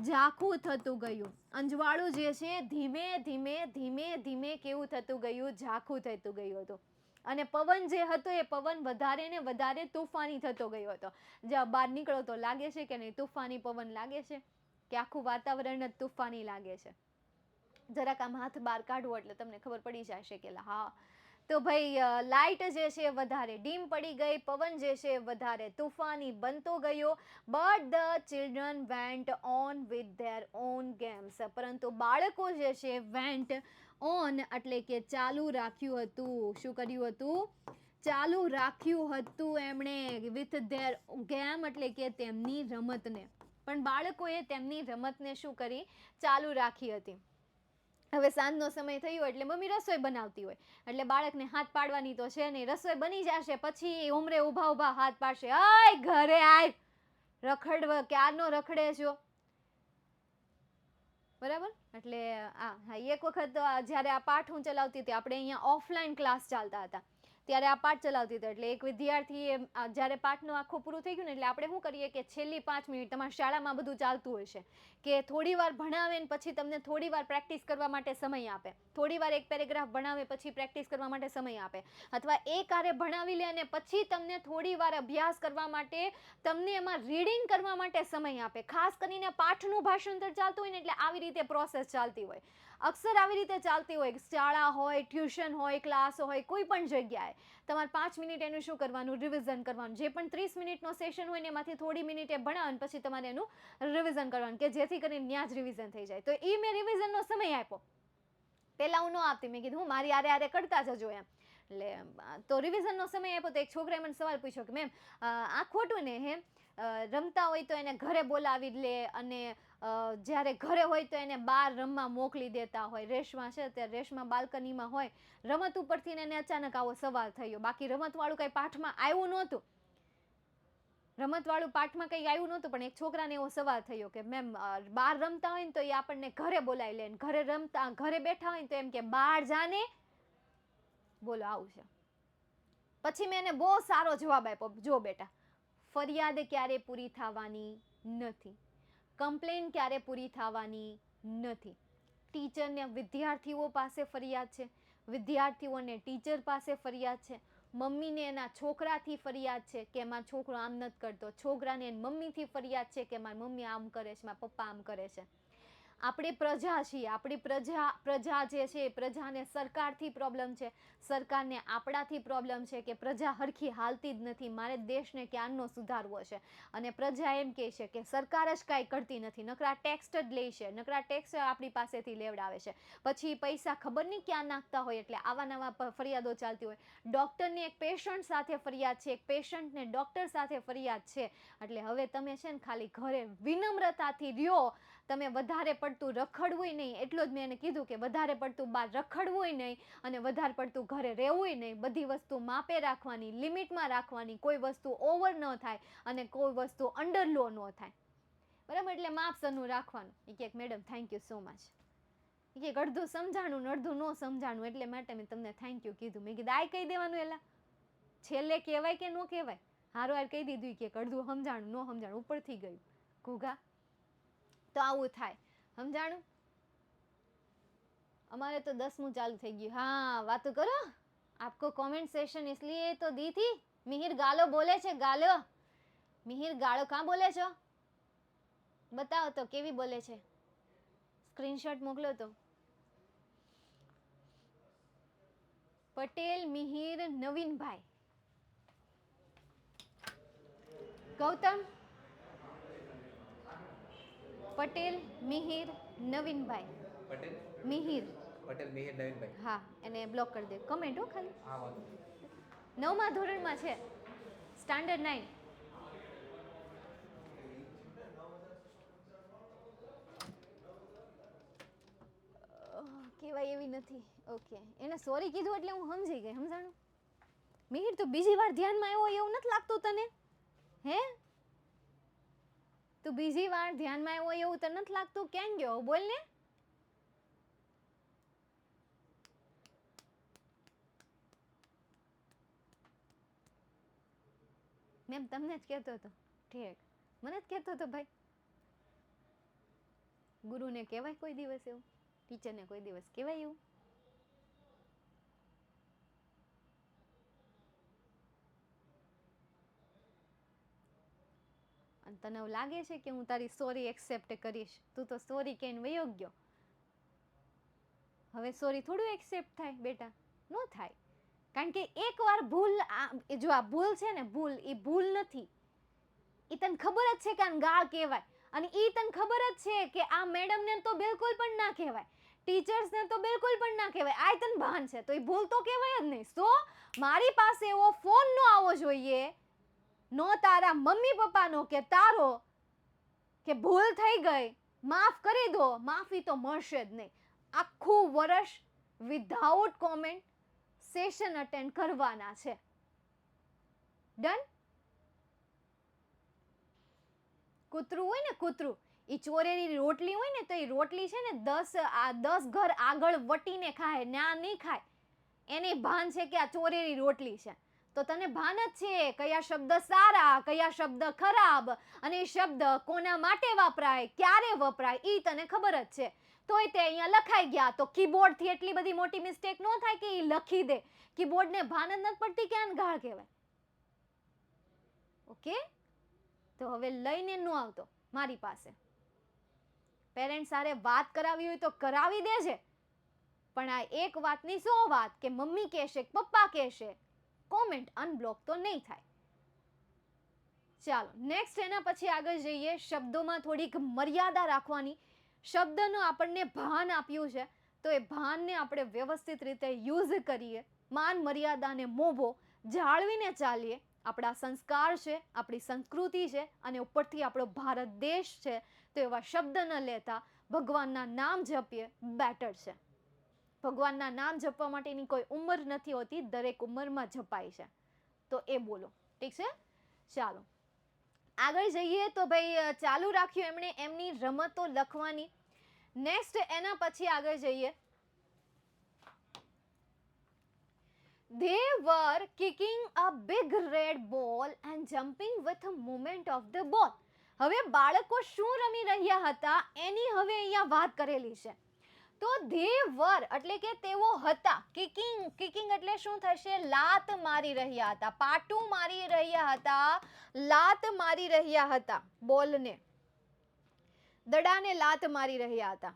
ઝાંખું થતું ગયું. અંજવાળું જે છે ધીમે ધીમે ધીમે ધીમે કેવું થતું ગયું? ઝાંખું થતું ગયું હતું. અને પવન જે હતો એ પવન વધારે ને વધારે તૂફાની થતો ગયો હતો. જ્યાં બહાર નીકળો તો લાગે છે કે નહીં તૂફાની પવન લાગે છે, કે આખું વાતાવરણ જ તૂફાની લાગે છે? જરાક આમ હાથ બહાર કાઢવો એટલે તમને ખબર પડી જશે કે હા. તો ભાઈ લાઇટ જે છે વધારે ડીમ પડી ગઈ. પવન જે છે વધારે તૂફાની બનતો ગયો. But the children went on with their on games. પરંતુ બાળકો જે છે વેન્ટ ઓન એટલે કે ચાલુ રાખ્યું હતું. શું કર્યું હતું? ચાલુ રાખ્યું હતું એમણે. વિથ ધેર ગેમ એટલે કે તેમની રમતને. પણ બાળકોએ તેમની રમતને શું કરી? ચાલુ રાખી હતી. હવે સાંજનો સમય થયો એટલે મમ્મી રસોઈ બનાવતી હોય એટલે બાળકને હાથ પાડવાની તો છે નહીં. રસોઈ બની જશે પછી ઉમરે ઊભા ઊભા હાથ પાડશે. આય ઘરે આય, રખડવા ક્યારનો રખડે છો? બરાબર. એટલે એક વખત જ્યારે આ પાઠ હું ચલાવતી હતી, આપણે અહીંયા ઓફલાઈન ક્લાસ ચાલતા હતા, ત્યારે આ પાઠ ચલાવતી હતી. એટલે એક વિદ્યાર્થીએ જ્યારે પાઠનું આખું પૂરું થઈ ગયું ને એટલે આપણે શું કરીએ કે છેલ્લી 5 મિનિટ તમારા શાળામાં બધું ચાલતું હોય છે કે થોડી વાર ભણાવે ને પછી તમને થોડી વાર પ્રેક્ટિસ કરવા માટે સમય આપે. થોડી વાર એક પેરેગ્રાફ ભણાવે પછી પ્રેક્ટિસ કરવા માટે સમય આપે. અથવા એક હારે ભણાવી લે અને પછી તમને થોડી વાર અભ્યાસ કરવા માટે, તમને એમાં રીડિંગ કરવા માટે સમય આપે. ખાસ કરીને પાઠનું ભાષાંતર ચાલતું હોય ને એટલે આવી રીતે પ્રોસેસ ચાલતી હોય. અક્ષર આવી રીતે ચાલતી હોય. શાળા હોય, ટ્યુશન હોય, ક્લાસ હોય, કોઈ પણ જગ્યાએ તમારે 5 મિનિટ એનું શું કરવાનું? રિવિઝન કરવાનું. જે પણ 30 મિનિટનો સેશન હોય ને એમાંથી થોડી મિનિટે ભણાવવાનું પછી તમારે એનું રિવિઝન કરવાનું, કે જેથી કરીને ત્યાં જ રિવિઝન થઈ જાય. તો એ મેં રિવિઝનનો સમય આપ્યો. પહેલાં હું ન આપતી. મેં કીધું હું મારી આરે કરતા જજો એમ. એટલે તો રિવિઝનનો સમય આપ્યો તો એક છોકરાએ મને સવાલ પૂછ્યો કે મેમ આ ખોટું ને? હે રમતા હોય તો એને ઘરે બોલાવી લે અને જ્યારે ઘરે હોય તો એને બહાર રમવા મોકલી દેતા હોય. રેશમા છે ત્યારે રેશમા બાલ્કનીમાં હોય, રમત ઉપરથી એને અચાનક આવો સવાલ થયો. બાકી રમતવાળું કંઈ પાઠમાં આવ્યું નહોતું. રમતવાળું પાઠમાં કંઈ આવ્યું નહોતું, પણ એક છોકરાને એવો સવાલ થયો કે મેમ બહાર રમતા હોય ને તો એ આપણને ઘરે બોલાવી લે, ઘરે બેઠા હોય ને તો એમ કે બહાર જાને. બોલો, આવું છે. પછી મેં એને બહુ સારો જવાબ આપ્યો, જો બેટા, ફરિયાદ ક્યારે પૂરી થવાની નથી, કમ્પ્લેન ક્યારે પૂરી થવાની નથી. ટીચરને વિદ્યાર્થીઓ પાસે ફરિયાદ છે, વિદ્યાર્થીઓને ટીચર પાસે ફરિયાદ છે, મમ્મીને એના છોકરાથી ફરિયાદ છે કે મારો છોકરો આમ નથી કરતો, છોકરાને એની મમ્મીથી ફરિયાદ છે કે મારી મમ્મી આમ કરે છે, મારા પપ્પા આમ કરે છે. આપણી પ્રજા છીએ, આપણી પ્રજા જે છે, પ્રજાને સરકારથી પ્રોબ્લેમ છે, સરકારને આપણાથી પ્રોબ્લેમ છે કે પ્રજા હરખી હાલતી જ નથી, મારે દેશને ક્યારનો સુધારવો છે. અને પ્રજા એમ કહે છે કે સરકાર જ કાંઈ કરતી નથી, નકરા ટેક્સ જ લે છે, નકરા ટેક્સ આપણી પાસેથી લેવડાવે છે, પછી પૈસા ખબર નહીં ક્યાં નાખતા હોય. એટલે આવા નવા ફરિયાદો ચાલતી હોય. ડૉક્ટરને એક પેશન્ટ સાથે ફરિયાદ છે, એક પેશન્ટને ડૉક્ટર સાથે ફરિયાદ છે. એટલે હવે તમે છે ને ખાલી ઘરે વિનમ્રતાથી રહ્યો, તમે વધારે પડતું રખડવું નહીં. એટલું જ મેં એને કીધું કે વધારે પડતું બહાર રખડવું નહીં અને વધારે પડતું ઘરે રહેવું નહીં. બધી વસ્તુ માપે રાખવાની, લિમિટમાં રાખવાની, કોઈ વસ્તુ ઓવર ન થાય અને કોઈ વસ્તુ અંડર લો ન થાય, બરાબર? એટલે માપસરનું રાખવાનું. એ કે madam thank you so much. એ કે અડધું સમજાણું ને અડધું ન સમજાણું, એટલે માટે મેં તમને થેન્ક યુ કીધું. મેં કીધું આ કહી દેવાનું, એલા છેલ્લે કહેવાય કે ન કહેવાય? હારો હાર કહી દીધું કે અડધું સમજાણું, ન સમજાણું, ઉપરથી ગયું ઘૂઘા. તો આવું થાય, સમજાણું? અમારે તો 10મું ચાલુ થઈ ગયું. हाँ बात करो, आपको कमेंट सेशन इसलिए तो दी थी. मिहिर गालो बोले છે, गालो. मिहिर गालो कहाँ बोले છો? बताओ तो કેવી બોલે છે? સ્ક્રીનશોટ મોકલો તો. પટેલ મિહિર નવીનભાઈ, ગૌતમ પટેલ મિહિર નવીનભાઈ, પટેલ મિહિર, પટેલ મિહિર નવીનભાઈ. હા, એને બ્લોક કરી દે. કમેન્ટ હો ખાલી. હા વાંધો. 9મા ધોરણમાં છે, સ્ટાન્ડર્ડ 9. કહેવાય એવી નથી. ઓકે, એને સોરી કીધું એટલે હું સમજી ગઈ, સમજાણું? મિહિર તું બીજી વાર ધ્યાનમાં આવ્યો એવું નથી લાગતું તને? હે, તું બીજી વાર ધ્યાનમાં આવ્યો એવું તને નથી લાગતું? કેમ ગયો બોલ ને? મેમ તમને જ કહેતો હતો. ઠીક, મને જ કહેતો હતો ભાઈ. ગુરુને કહેવાય કોઈ દિવસ એવું? ટીચરને કોઈ દિવસ કહેવાય એવું? અને તને એવું લાગે છે કે હું તારી સોરી એક્સેપ્ટ કરીશ? તું તો સોરી કહીને વયો ગયો. હવે સોરી થોડું એક્સેપ્ટ થાય બેટા? ન થાય. કારણ કે એકવાર ભૂલ, જો આ ભૂલ છે ને, ભૂલ એ ભૂલ નથી. એ તને ખબર જ છે કે આને ગાળ કહેવાય, અને એ તને ખબર જ છે કે આ મેડમને તો બિલકુલ પણ ના કહેવાય, ટીચર્સને તો બિલકુલ પણ ના કહેવાય. આ તને ભાન છે, તો એ ભૂલ તો કહેવાય જ નહીં. સો મારી પાસે એવો ફોન ન આવવો જોઈએ, નો તારા મમ્મી પપ્પાનો કે તારો, કે ભૂલ થઈ ગઈ, માફ કરી દો. માફી તો મળશે જ નહીં. આખું વર્ષ વિધાઉટ કોમેન્ટ સેશન અટેન્ડ કરવાના છે. ડન? કૂતરું હોય ને, કૂતરું, એ ચોરેલી રોટલી હોય ને, તો એ રોટલી છે ને 10 ઘર આગળ વટીને ખાય, ના નહીં ખાય. એને ભાન છે કે આ ચોરેલી રોટલી છે. તો તને ભાન જ છે કયા શબ્દ સારા, કયા શબ્દ ખરાબ, અને એ શબ્દ કોના માટે વપરાય, ક્યારે વપરાય, એ તને ખબર જ છે. તોય તે અહીંયા લખાઈ ગયા. તો કીબોર્ડથી એટલી બધી મોટી મિસ્ટેક ન થાય કે એ લખી દે. કીબોર્ડને ભાન જ નથી પડતી કે આને ગાળ કહેવાય. ઓકે, તો હવે લઈને ન આવતો મારી પાસે. પેરેન્ટ્સ સાથે વાત કરાવી હોય તો કરાવી દેજે, પણ આ એક વાતની 100 વાત કે મમ્મી કહેશે, પપ્પા કહેશે, કોમેન્ટ અનબ્લોક તો નહીં થાય. ચાલો નેક્સ્ટ, એના પછી આગળ જઈએ. શબ્દોમાં થોડીક મર્યાદા રાખવાની. શબ્દનું આપણને ભાન આપ્યું છે, તો એ ભાનને આપણે વ્યવસ્થિત રીતે યુઝ કરીએ, માન મર્યાદાને મોભો જાળવીને ચાલીએ. આપણા સંસ્કાર છે, આપણી સંસ્કૃતિ છે, અને ઉપરથી આપણો ભારત દેશ છે, તો એવા શબ્દ ન લેતા ભગવાનના નામ જપીએ, બેટર છે. ભગવાનના નામ જપવા માટેની કોઈ ઉંમર નથી હોતી, દરેક ઉંમરમાં જપાય છે. તો એ બોલો, ઠીક છે? ચાલો, આગળ જઈએ તો ભાઈ ચાલુ રાખ્યું એમણે એમની રમતો લખવાની. નેક્સ્ટ એના પછી આગળ જઈએ. They were kicking a big red ball and jumping with a movement of the ball. હવે બાળકો શું રમી રહ્યા હતા એની હવે અહીંયા વાત કરેલી છે. તો they were એટલે કે તેઓ હતા. કિકિંગ એટલે શું થશે? લાત મારી રહ્યા હતા, પાટું મારી રહ્યા હતા, લાત મારી રહ્યા હતા, બોલને, દડાને લાત મારી રહ્યા હતા.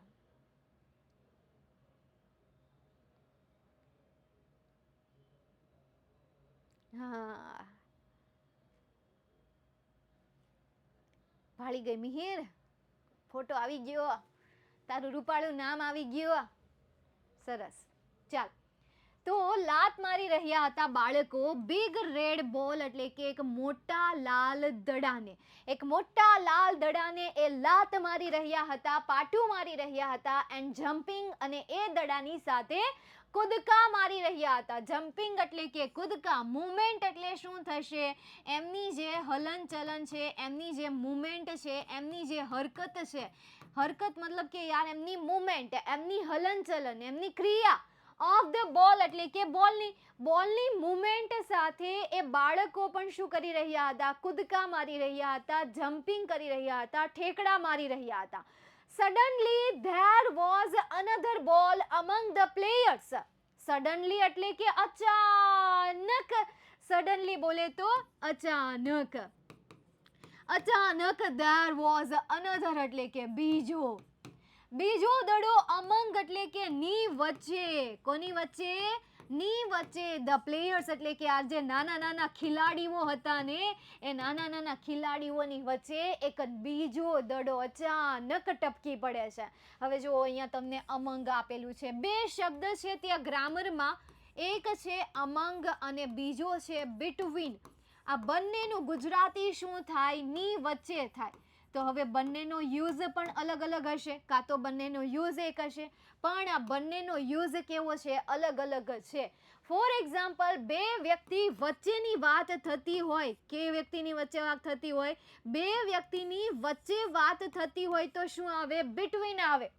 હા, ભાળી ગઈ મિહિર, ફોટો આવી ગયો, તારું રૂપાળું નામ આવી ગયું. સરસ. ચાલ, તો લાત મારી રહ્યા હતા બાળકો બિગ રેડ બોલ એટલે કે એક મોટા લાલ દડાને. એક મોટા લાલ દડાને એ લાત મારી રહ્યા હતા, પાટું મારી રહ્યા હતા, એન્ડ જમ્પિંગ અને એ દડાની સાથે કૂદકા મારી રહ્યા હતા. જમ્પિંગ એટલે કે કૂદકા, મુવમેન્ટ એટલે શું થશે? એમની જે હલન ચલન છે, એમની જે મુવમેન્ટ છે, એમની જે હરકત છે, હરકત મતલબ કે યાર એમની મુવમેન્ટ, એમની હલન ચલન, એમની ક્રિયા ઓફ ધ બોલ એટલે કે બોલની મુવમેન્ટ સાથે એ બાળકો પણ શું કરી રહ્યા હતા? કૂદકા મારી રહ્યા હતા, જમ્પિંગ કરી રહ્યા હતા, ઠેકડા મારી રહ્યા હતા. Suddenly there was another ball among the players. Suddenly એટલે કે અચાનક. Suddenly બોલે તો અચાનક. અચાનક there was another એટલે કે બીજો દડો, among એટલે કે ની વચ્ચે. કોની વચ્ચે? ની વચ્ચે. ધ પ્લેયર્સ એટલે કે આ જે નાના નાના ખિલાડીઓ હતા ને, એ નાના નાના ખિલાડીઓની વચ્ચે એક બીજો દડો અચાનક ટપકી પડે છે. હવે જો અહીંયા તમને અમંગ આપેલું છે, બે શબ્દ છે ત્યાં ગ્રામરમાં, એક છે અમંગ અને બીજો છે બિટવીન. આ બંનેનું ગુજરાતી શું થાય? ની વચ્ચે થાય. તો હવે બંનેનો યુઝ પણ અલગ અલગ હશે, કાં તો બંનેનો યુઝ એક હશે, પણ આ બંનેનો યુઝ કેવો છે? અલગ અલગ છે. ફોર એક્ઝામ્પલ, બે વ્યક્તિ વચ્ચેની વાત થતી હોય, કે વ્યક્તિની વચ્ચે વાત થતી હોય, બે વ્યક્તિની વચ્ચે વાત થતી હોય તો શું આવે? બિટવીન આવે.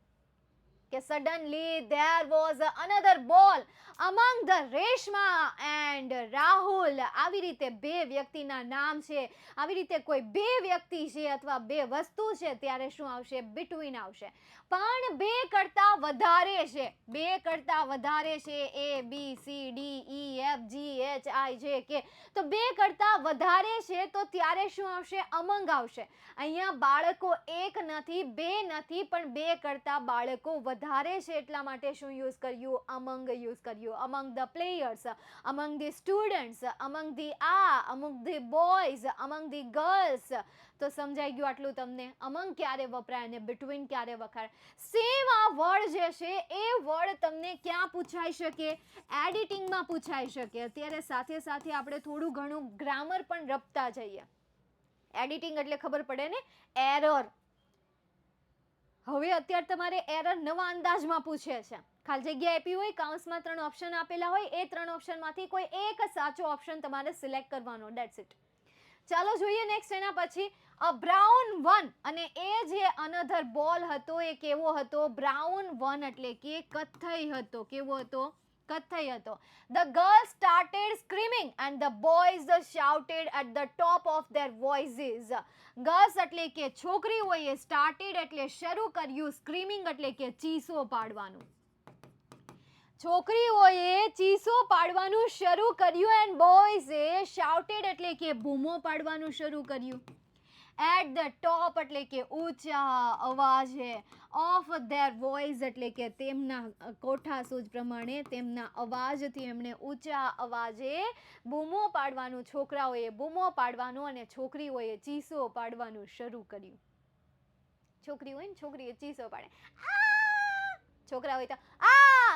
કે suddenly there was another ball among the Reshma and Rahul. આવી રીતે બે વ્યક્તિના નામ છે, આવી રીતે કોઈ બે વ્યક્તિ છે અથવા બે વસ્તુ છે ત્યારે શું આવશે? બિટવીન આવશે. પણ બે કરતા વધારે છે, બે કરતા વધારે છે, A B C D E F G H I J K, તો બે કરતા વધારે છે તો ત્યારે શું આવશે? અમંગ આવશે. અહીંયા બાળકો એક નથી, બે નથી, પણ બે કરતા બાળકો વધારે છે એટલા માટે શું યુઝ કર્યું? અમંગ યુઝ કર્યું. અમંગ the players, અમંગ the students, અમંગ the અમંગ the boys, અમંગ the girls. તો સમજાઈ ગયું આટલું તમને? અમંગ ક્યારે વપરાય અને બિટવીન ક્યારે વપરાય. સેમ આ વર્ડ જે છે એ વર્ડ તમને ક્યાં પૂછાઈ શકે? એડિટિંગમાં પૂછાઈ શકે. અત્યારે સાથે સાથે આપણે થોડું ઘણું ગ્રામર પણ રપતા જઈએ. એડિટિંગ એટલે ખબર પડે ને, એરર. હવે અત્યારે તમારે એરર નવા અંદાજમાં પૂછે છે. ખાલી જગ્યા આપી હોય, કાઉન્સમાં 3 ઓપ્શન આપેલા હોય, એ 3 ઓપ્શનમાંથી કોઈ એક સાચો ઓપ્શન તમારે સિલેક્ટ કરવાનો. That's it. ચાલો જોઈએ નેક્સ્ટ એના પછી. અ બ્રાઉન વન, અને એ જે અનધર બોલ હતો એ કેવો હતો? બ્રાઉન વન એટલે કે કથ્થઈ હતો. કેવો હતો? કથ્થઈ હતો. The girls started screaming and the boys shouted at the top of their voices. Girls એટલે કે છોકરીઓએ, started એટલે શરૂ કર્યું, screaming એટલે કે ચીસો પાડવાનું. છોકરીઓએ ચીસો પાડવાનું શરૂ કર્યું and boys shouted એટલે કે બૂમો પાડવાનું શરૂ કર્યું. At the top એટલે કે ઊંચા અવાજે, of their voice એટલે કે તેમના કોઠા સૂઝ પ્રમાણે તેમના અવાજથી એમણે ઊંચા અવાજે બૂમો પાડવાનું, છોકરાઓએ બૂમો પાડવાનું અને છોકરીઓએ ચીસો પાડવાનું શરૂ કર્યું. છોકરી હોય ને, છોકરીએ ચીસો પાડે, છોકરા હોય તો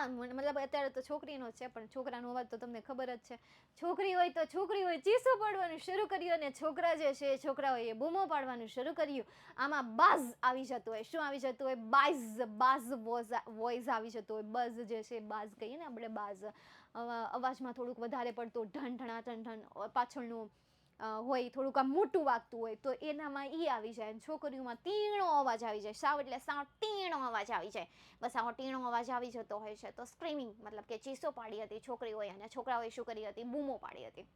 મતલબ અત્યારે તો છોકરીનો છે, પણ છોકરાનો અવાજ તો તમને ખબર જ છે. છોકરી હોય તો છોકરીઓએ ચીસો પાડવાનું શરૂ કર્યું અને છોકરા જે છે છોકરાઓએ બૂમો પાડવાનું શરૂ કર્યું. આમાં બાઝ આવી જતું હોય. શું આવી જતું હોય? બાઝ વોઇસ આવી જતું હોય. બઝ જે છે, બાઝ કહીએ ને આપણે, બાઝ અવાજમાં થોડુંક વધારે પડતું ઢણ ઢણા ઢણ ઢણ પાછળનું હોય, થોડુંક આમ મોટું વાગતું હોય તો એનામાં ઈ આવી જાય. છોકરીઓમાં તીણો અવાજ આવી જાય, સાવ એટલે સાવ ટીણો અવાજ આવી જાય. બસ આવો ટીણો અવાજ આવી જતો હોય છે તો સ્ક્રીમિંગ, મતલબ કે ચીસો પાડી હતી છોકરી હોય, અને છોકરાઓએ શું કરી હતી, બૂમો પાડી હતી.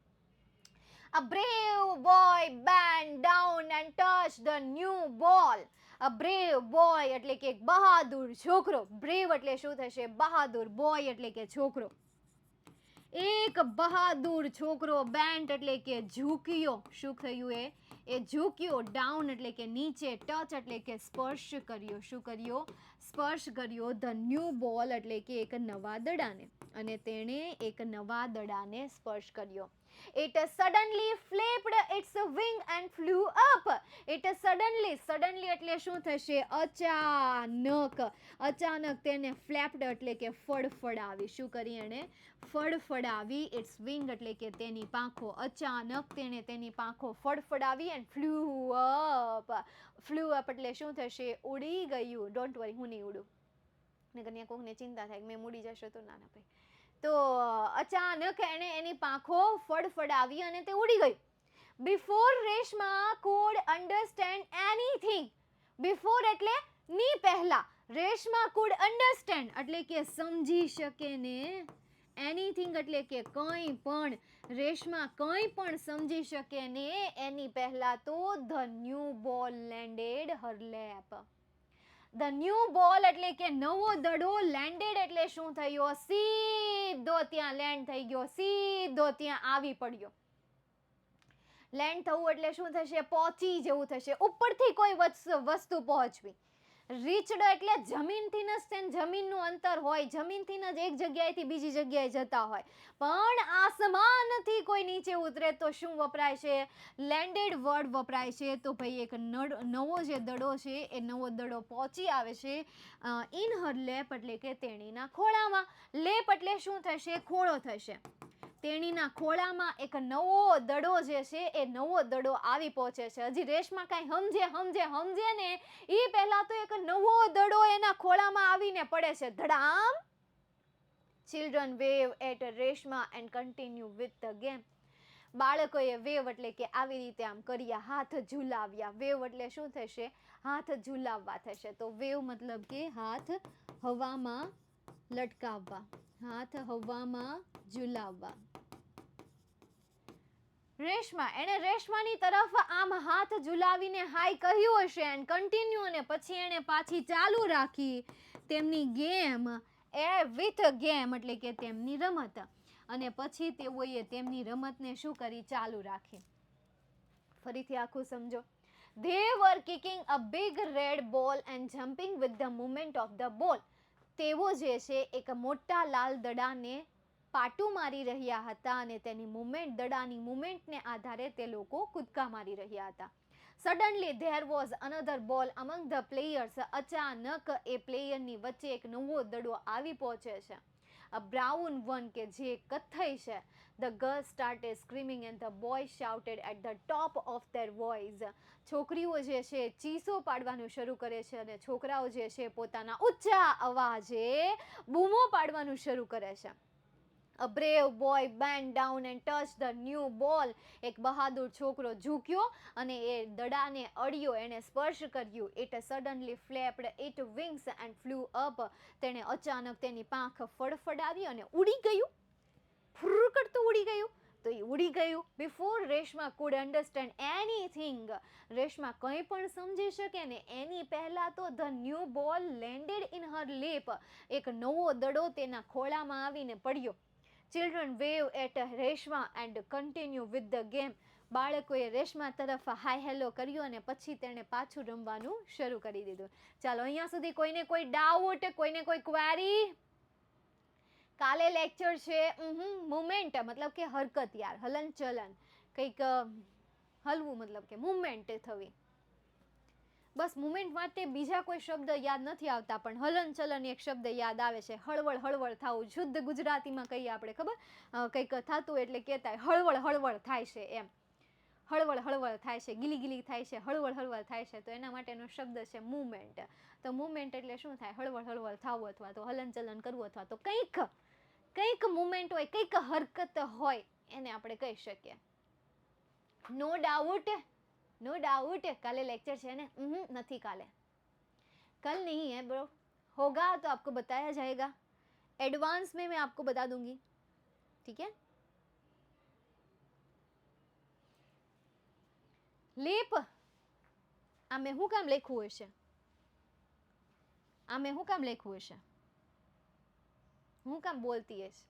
A brave boy bent down and touched the new ball. A brave boy એટલે કે એક બહાદુર છોકરો. brave એટલે શું થશે, બહાદુર. boy એટલે કે છોકરો. એક બહાદુર છોકરો, બેન્ટ એટલે કે ઝૂક્યો. શું થયું, એ ઝૂક્યો. ડાઉન એટલે કે નીચે, ટચ એટલે કે સ્પર્શ કર્યો. શું કર્યો, સ્પર્શ કર્યો. ધ ન્યૂ બોલ એટલે કે એક નવા દડાને, અને તેણે એક નવા દડાને સ્પર્શ કર્યો. It suddenly flapped its wing and flew up. It suddenly, suddenly એટલે શું થશે, અચાનક. અચાનક તેને ફ્લેપ્ડ એટલે કે ફડફડાવી. શું કરી એણે, ફડફડાવી. ઇટ્સ વિંગ એટલે કે તેની પાંખો. અચાનક તેણે તેની પાંખો ફડફડાવી and flew up. flew up એટલે શું થશે, ઉડી ગયું. ડોન્ટ વરી, હું નહીં ઉડું, ને કન્યા કોકને ચિંતા થાય કે મેં ઉડી જશે તો ના ભાઈ. તો અચાનક એણે એની પાંખો ફડફડાવી અને તે ઉડી ગયું. Before Reshma could understand anything. Before એટલે ની પહેલા, રેશમા could understand એટલે કે સમજી શકે ને, એનીથિંગ એટલે કે કંઈ પણ, રેશમા કંઈ પણ સમજી શકે ને એની પહેલા તો the new ball landed Har lap. The new બોલ એટલે કે નવો દડો, લેન્ડેડ એટલે શું થયો, સીધો ત્યાં લેન્ડ થઈ ગયો, સીધો ત્યાં આવી પડ્યો. લેન્ડ થવું એટલે શું થશે, પહોંચી જવું થશે, ઉપરથી કોઈ વસ્તુ પહોંચવી. રીચડ એટલે જમીનથી જ, જમીનનું અંતર હોય, જમીનથી જ એક જગ્યાએથી બીજી જગ્યાએ જતા હોય. પણ આસમાનથી કોઈ નીચે ઉતરે તો શું વપરાય છે, લેન્ડેડ વર્ડ વપરાય છે. તો ભાઈ એક નવો જે દડો છે એ નવો દડો પહોંચી આવે છે ઇન હર લેપ એટલે કે તેણીના ખોળામાં. લેપ એટલે શું થશે, ખોળો થશે. તેણીના ખોળામાં એક નવો દડો જે છે એ નવો દડો આવી પહોંચે છે. હજી રેશમા કાંઈ સમજે ને એ પહેલા તો એક નવો દડો એના ખોળામાં આવીને પડે છે, ધડામ. Children wave at Reshma and continue with the game. બાળકોએ વેવ એટલે કે આવી રીતે આમ કર્યા, હાથ ઝુલાવ્યા. વેવ એટલે શું થશે, હાથ ઝુલાવવા થશે. તો વેવ મતલબ કે હાથ હવામાં લટકાવવા, હાથ હવામાં ઝુલાવવા. રેશમા, એણે રેશમાની તરફ આમ હાથ ઝુલાવીને હાય કહ્યું હશે, એન્ડ કન્ટિન્યુ, અને પછી એણે પાછી ચાલુ રાખી તેમની ગેમ, વિથ ગેમ એટલે કે તેમની રમત. અને પછી તેઓએ તેમની રમતને શું કરી, ચાલુ રાખી. ફરીથી આખું સમજો. They were kicking a big red ball and jumping with the movement of the ball. તેઓ જે છે એક મોટા લાલ દડાને પાટું મારી રહ્યા હતા અને તેની મુવમેન્ટ, દડાની મુવમેન્ટને આધારે તે લોકો કૂદકા મારી રહ્યા હતા. સડનલી ધેર વોઝ અનધર બોલ અમંગ ધ પ્લેયર્સ. અચાનક એ પ્લેયરની વચ્ચે એક નવો દડો આવી પહોંચે છે, અ બ્રાઉન વન કે જે કથ્થઈ છે. The girl started screaming and the boy shouted at the top of their voice. છોકરીઓ જે છે ચીસો પાડવાનું શરૂ કરે છે અને છોકરાઓ જે છે પોતાના ઊંચા અવાજે બૂમો પાડવાનું શરૂ કરે છે. A brave boy bent down and touched the new ball. એક બહાદુર છોકરો ઝૂક્યો અને એ દડાને અડ્યો, એને સ્પર્શ કર્યું. It suddenly flapped its wings and flew up. તેણે અચાનક તેની પાંખ ફડફડાવી અને ઉડી ગયું, ફુર કરતું ઉડી ગયું. તો એ ઉડી ગયું. Before Reshma could understand anything. Reshma કંઈ પણ સમજી શકે ને એની પહેલા તો the new ball landed in her lap. એક નવો દડો તેના ખોળામાં આવીને પડ્યો. Children wave at Reshma and continue with the game. બાળકોએ રેશમા તરફ હાય હેલો કર્યું અને પછી તેણે પાછું રમવાનું શરૂ કરી દીધું. ચાલો અહીંયા સુધી કોઈને કોઈ ડાઉટ, કોઈને કોઈ ક્વેરી? કાલે લેક્ચર છે મુવમેન્ટ મતલબ કે હરકત, યાર, હલન ચલન, કંઈક હલવું મતલબ કે મુવમેન્ટ થવી. બસ મુવમેન્ટ માટે બીજા કોઈ શબ્દ યાદ નથી આવતા, પણ હલન ચલન એક શબ્દ યાદ આવે છે, હળવળ હળવળ થવું. શુદ્ધ ગુજરાતીમાં કહીએ આપણે, ખબર, કંઈક થતું એટલે કહેતા હળવળ હળવળ થાય છે, એમ. હળવળ હળવળ થાય છે, ગીલી ગીલી થાય છે, હળવળ હળવળ થાય છે. તો એના માટેનો શબ્દ છે મુવમેન્ટ. તો મુવમેન્ટ એટલે શું થાય, હળવળ હળવળ થવું અથવા તો હલન ચલન કરવું અથવા તો કંઈક મુવમેન્ટ હોય, કંઈક હરકત હોય, એને આપણે કહી શકીએ. નો ડાઉટ, नो डाउट काले लेक्चर है ना, नहीं काले, कल नहीं है ब्रो, होगा तो आपको बताया जाएगा, एडवांस में मैं आपको बता दूंगी, ठीक है। લીપ આ મેં હું કામ લખ્યું હશે, આ મેં હું કામ લખ્યું હશે, હું કામ બોલતી હશે,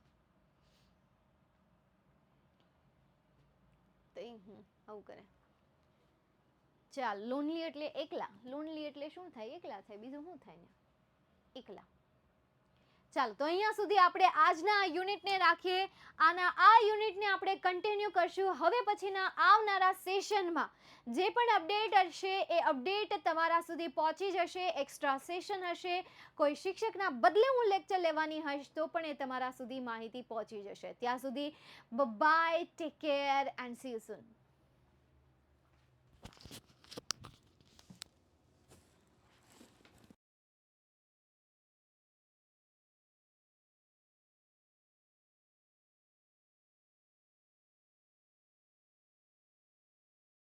તો હું આવું કરે, ચાલ લોનલી એટલે એકલા, લોનલી એટલે શું થાય, એકલા થાય, બીજું શું થાય ને, એકલા। ચાલો તો અહીંયા સુધી આપણે આજના યુનિટને રાખીએ, આના આ યુનિટને આપણે કન્ટિન્યુ કરશું। હવે પછીના આવનારા સેશનમાં જે પણ અપડેટ હશે એ અપડેટ તમારા સુધી પહોંચી જશે, એક્સ્ટ્રા સેશન હશે, કોઈ શિક્ષકના બદલે હું લેક્ચર લેવાની હશે તો પણ એ તમારા સુધી માહિતી પહોંચી જશે। ત્યાં સુધી bye, take care and see you soon.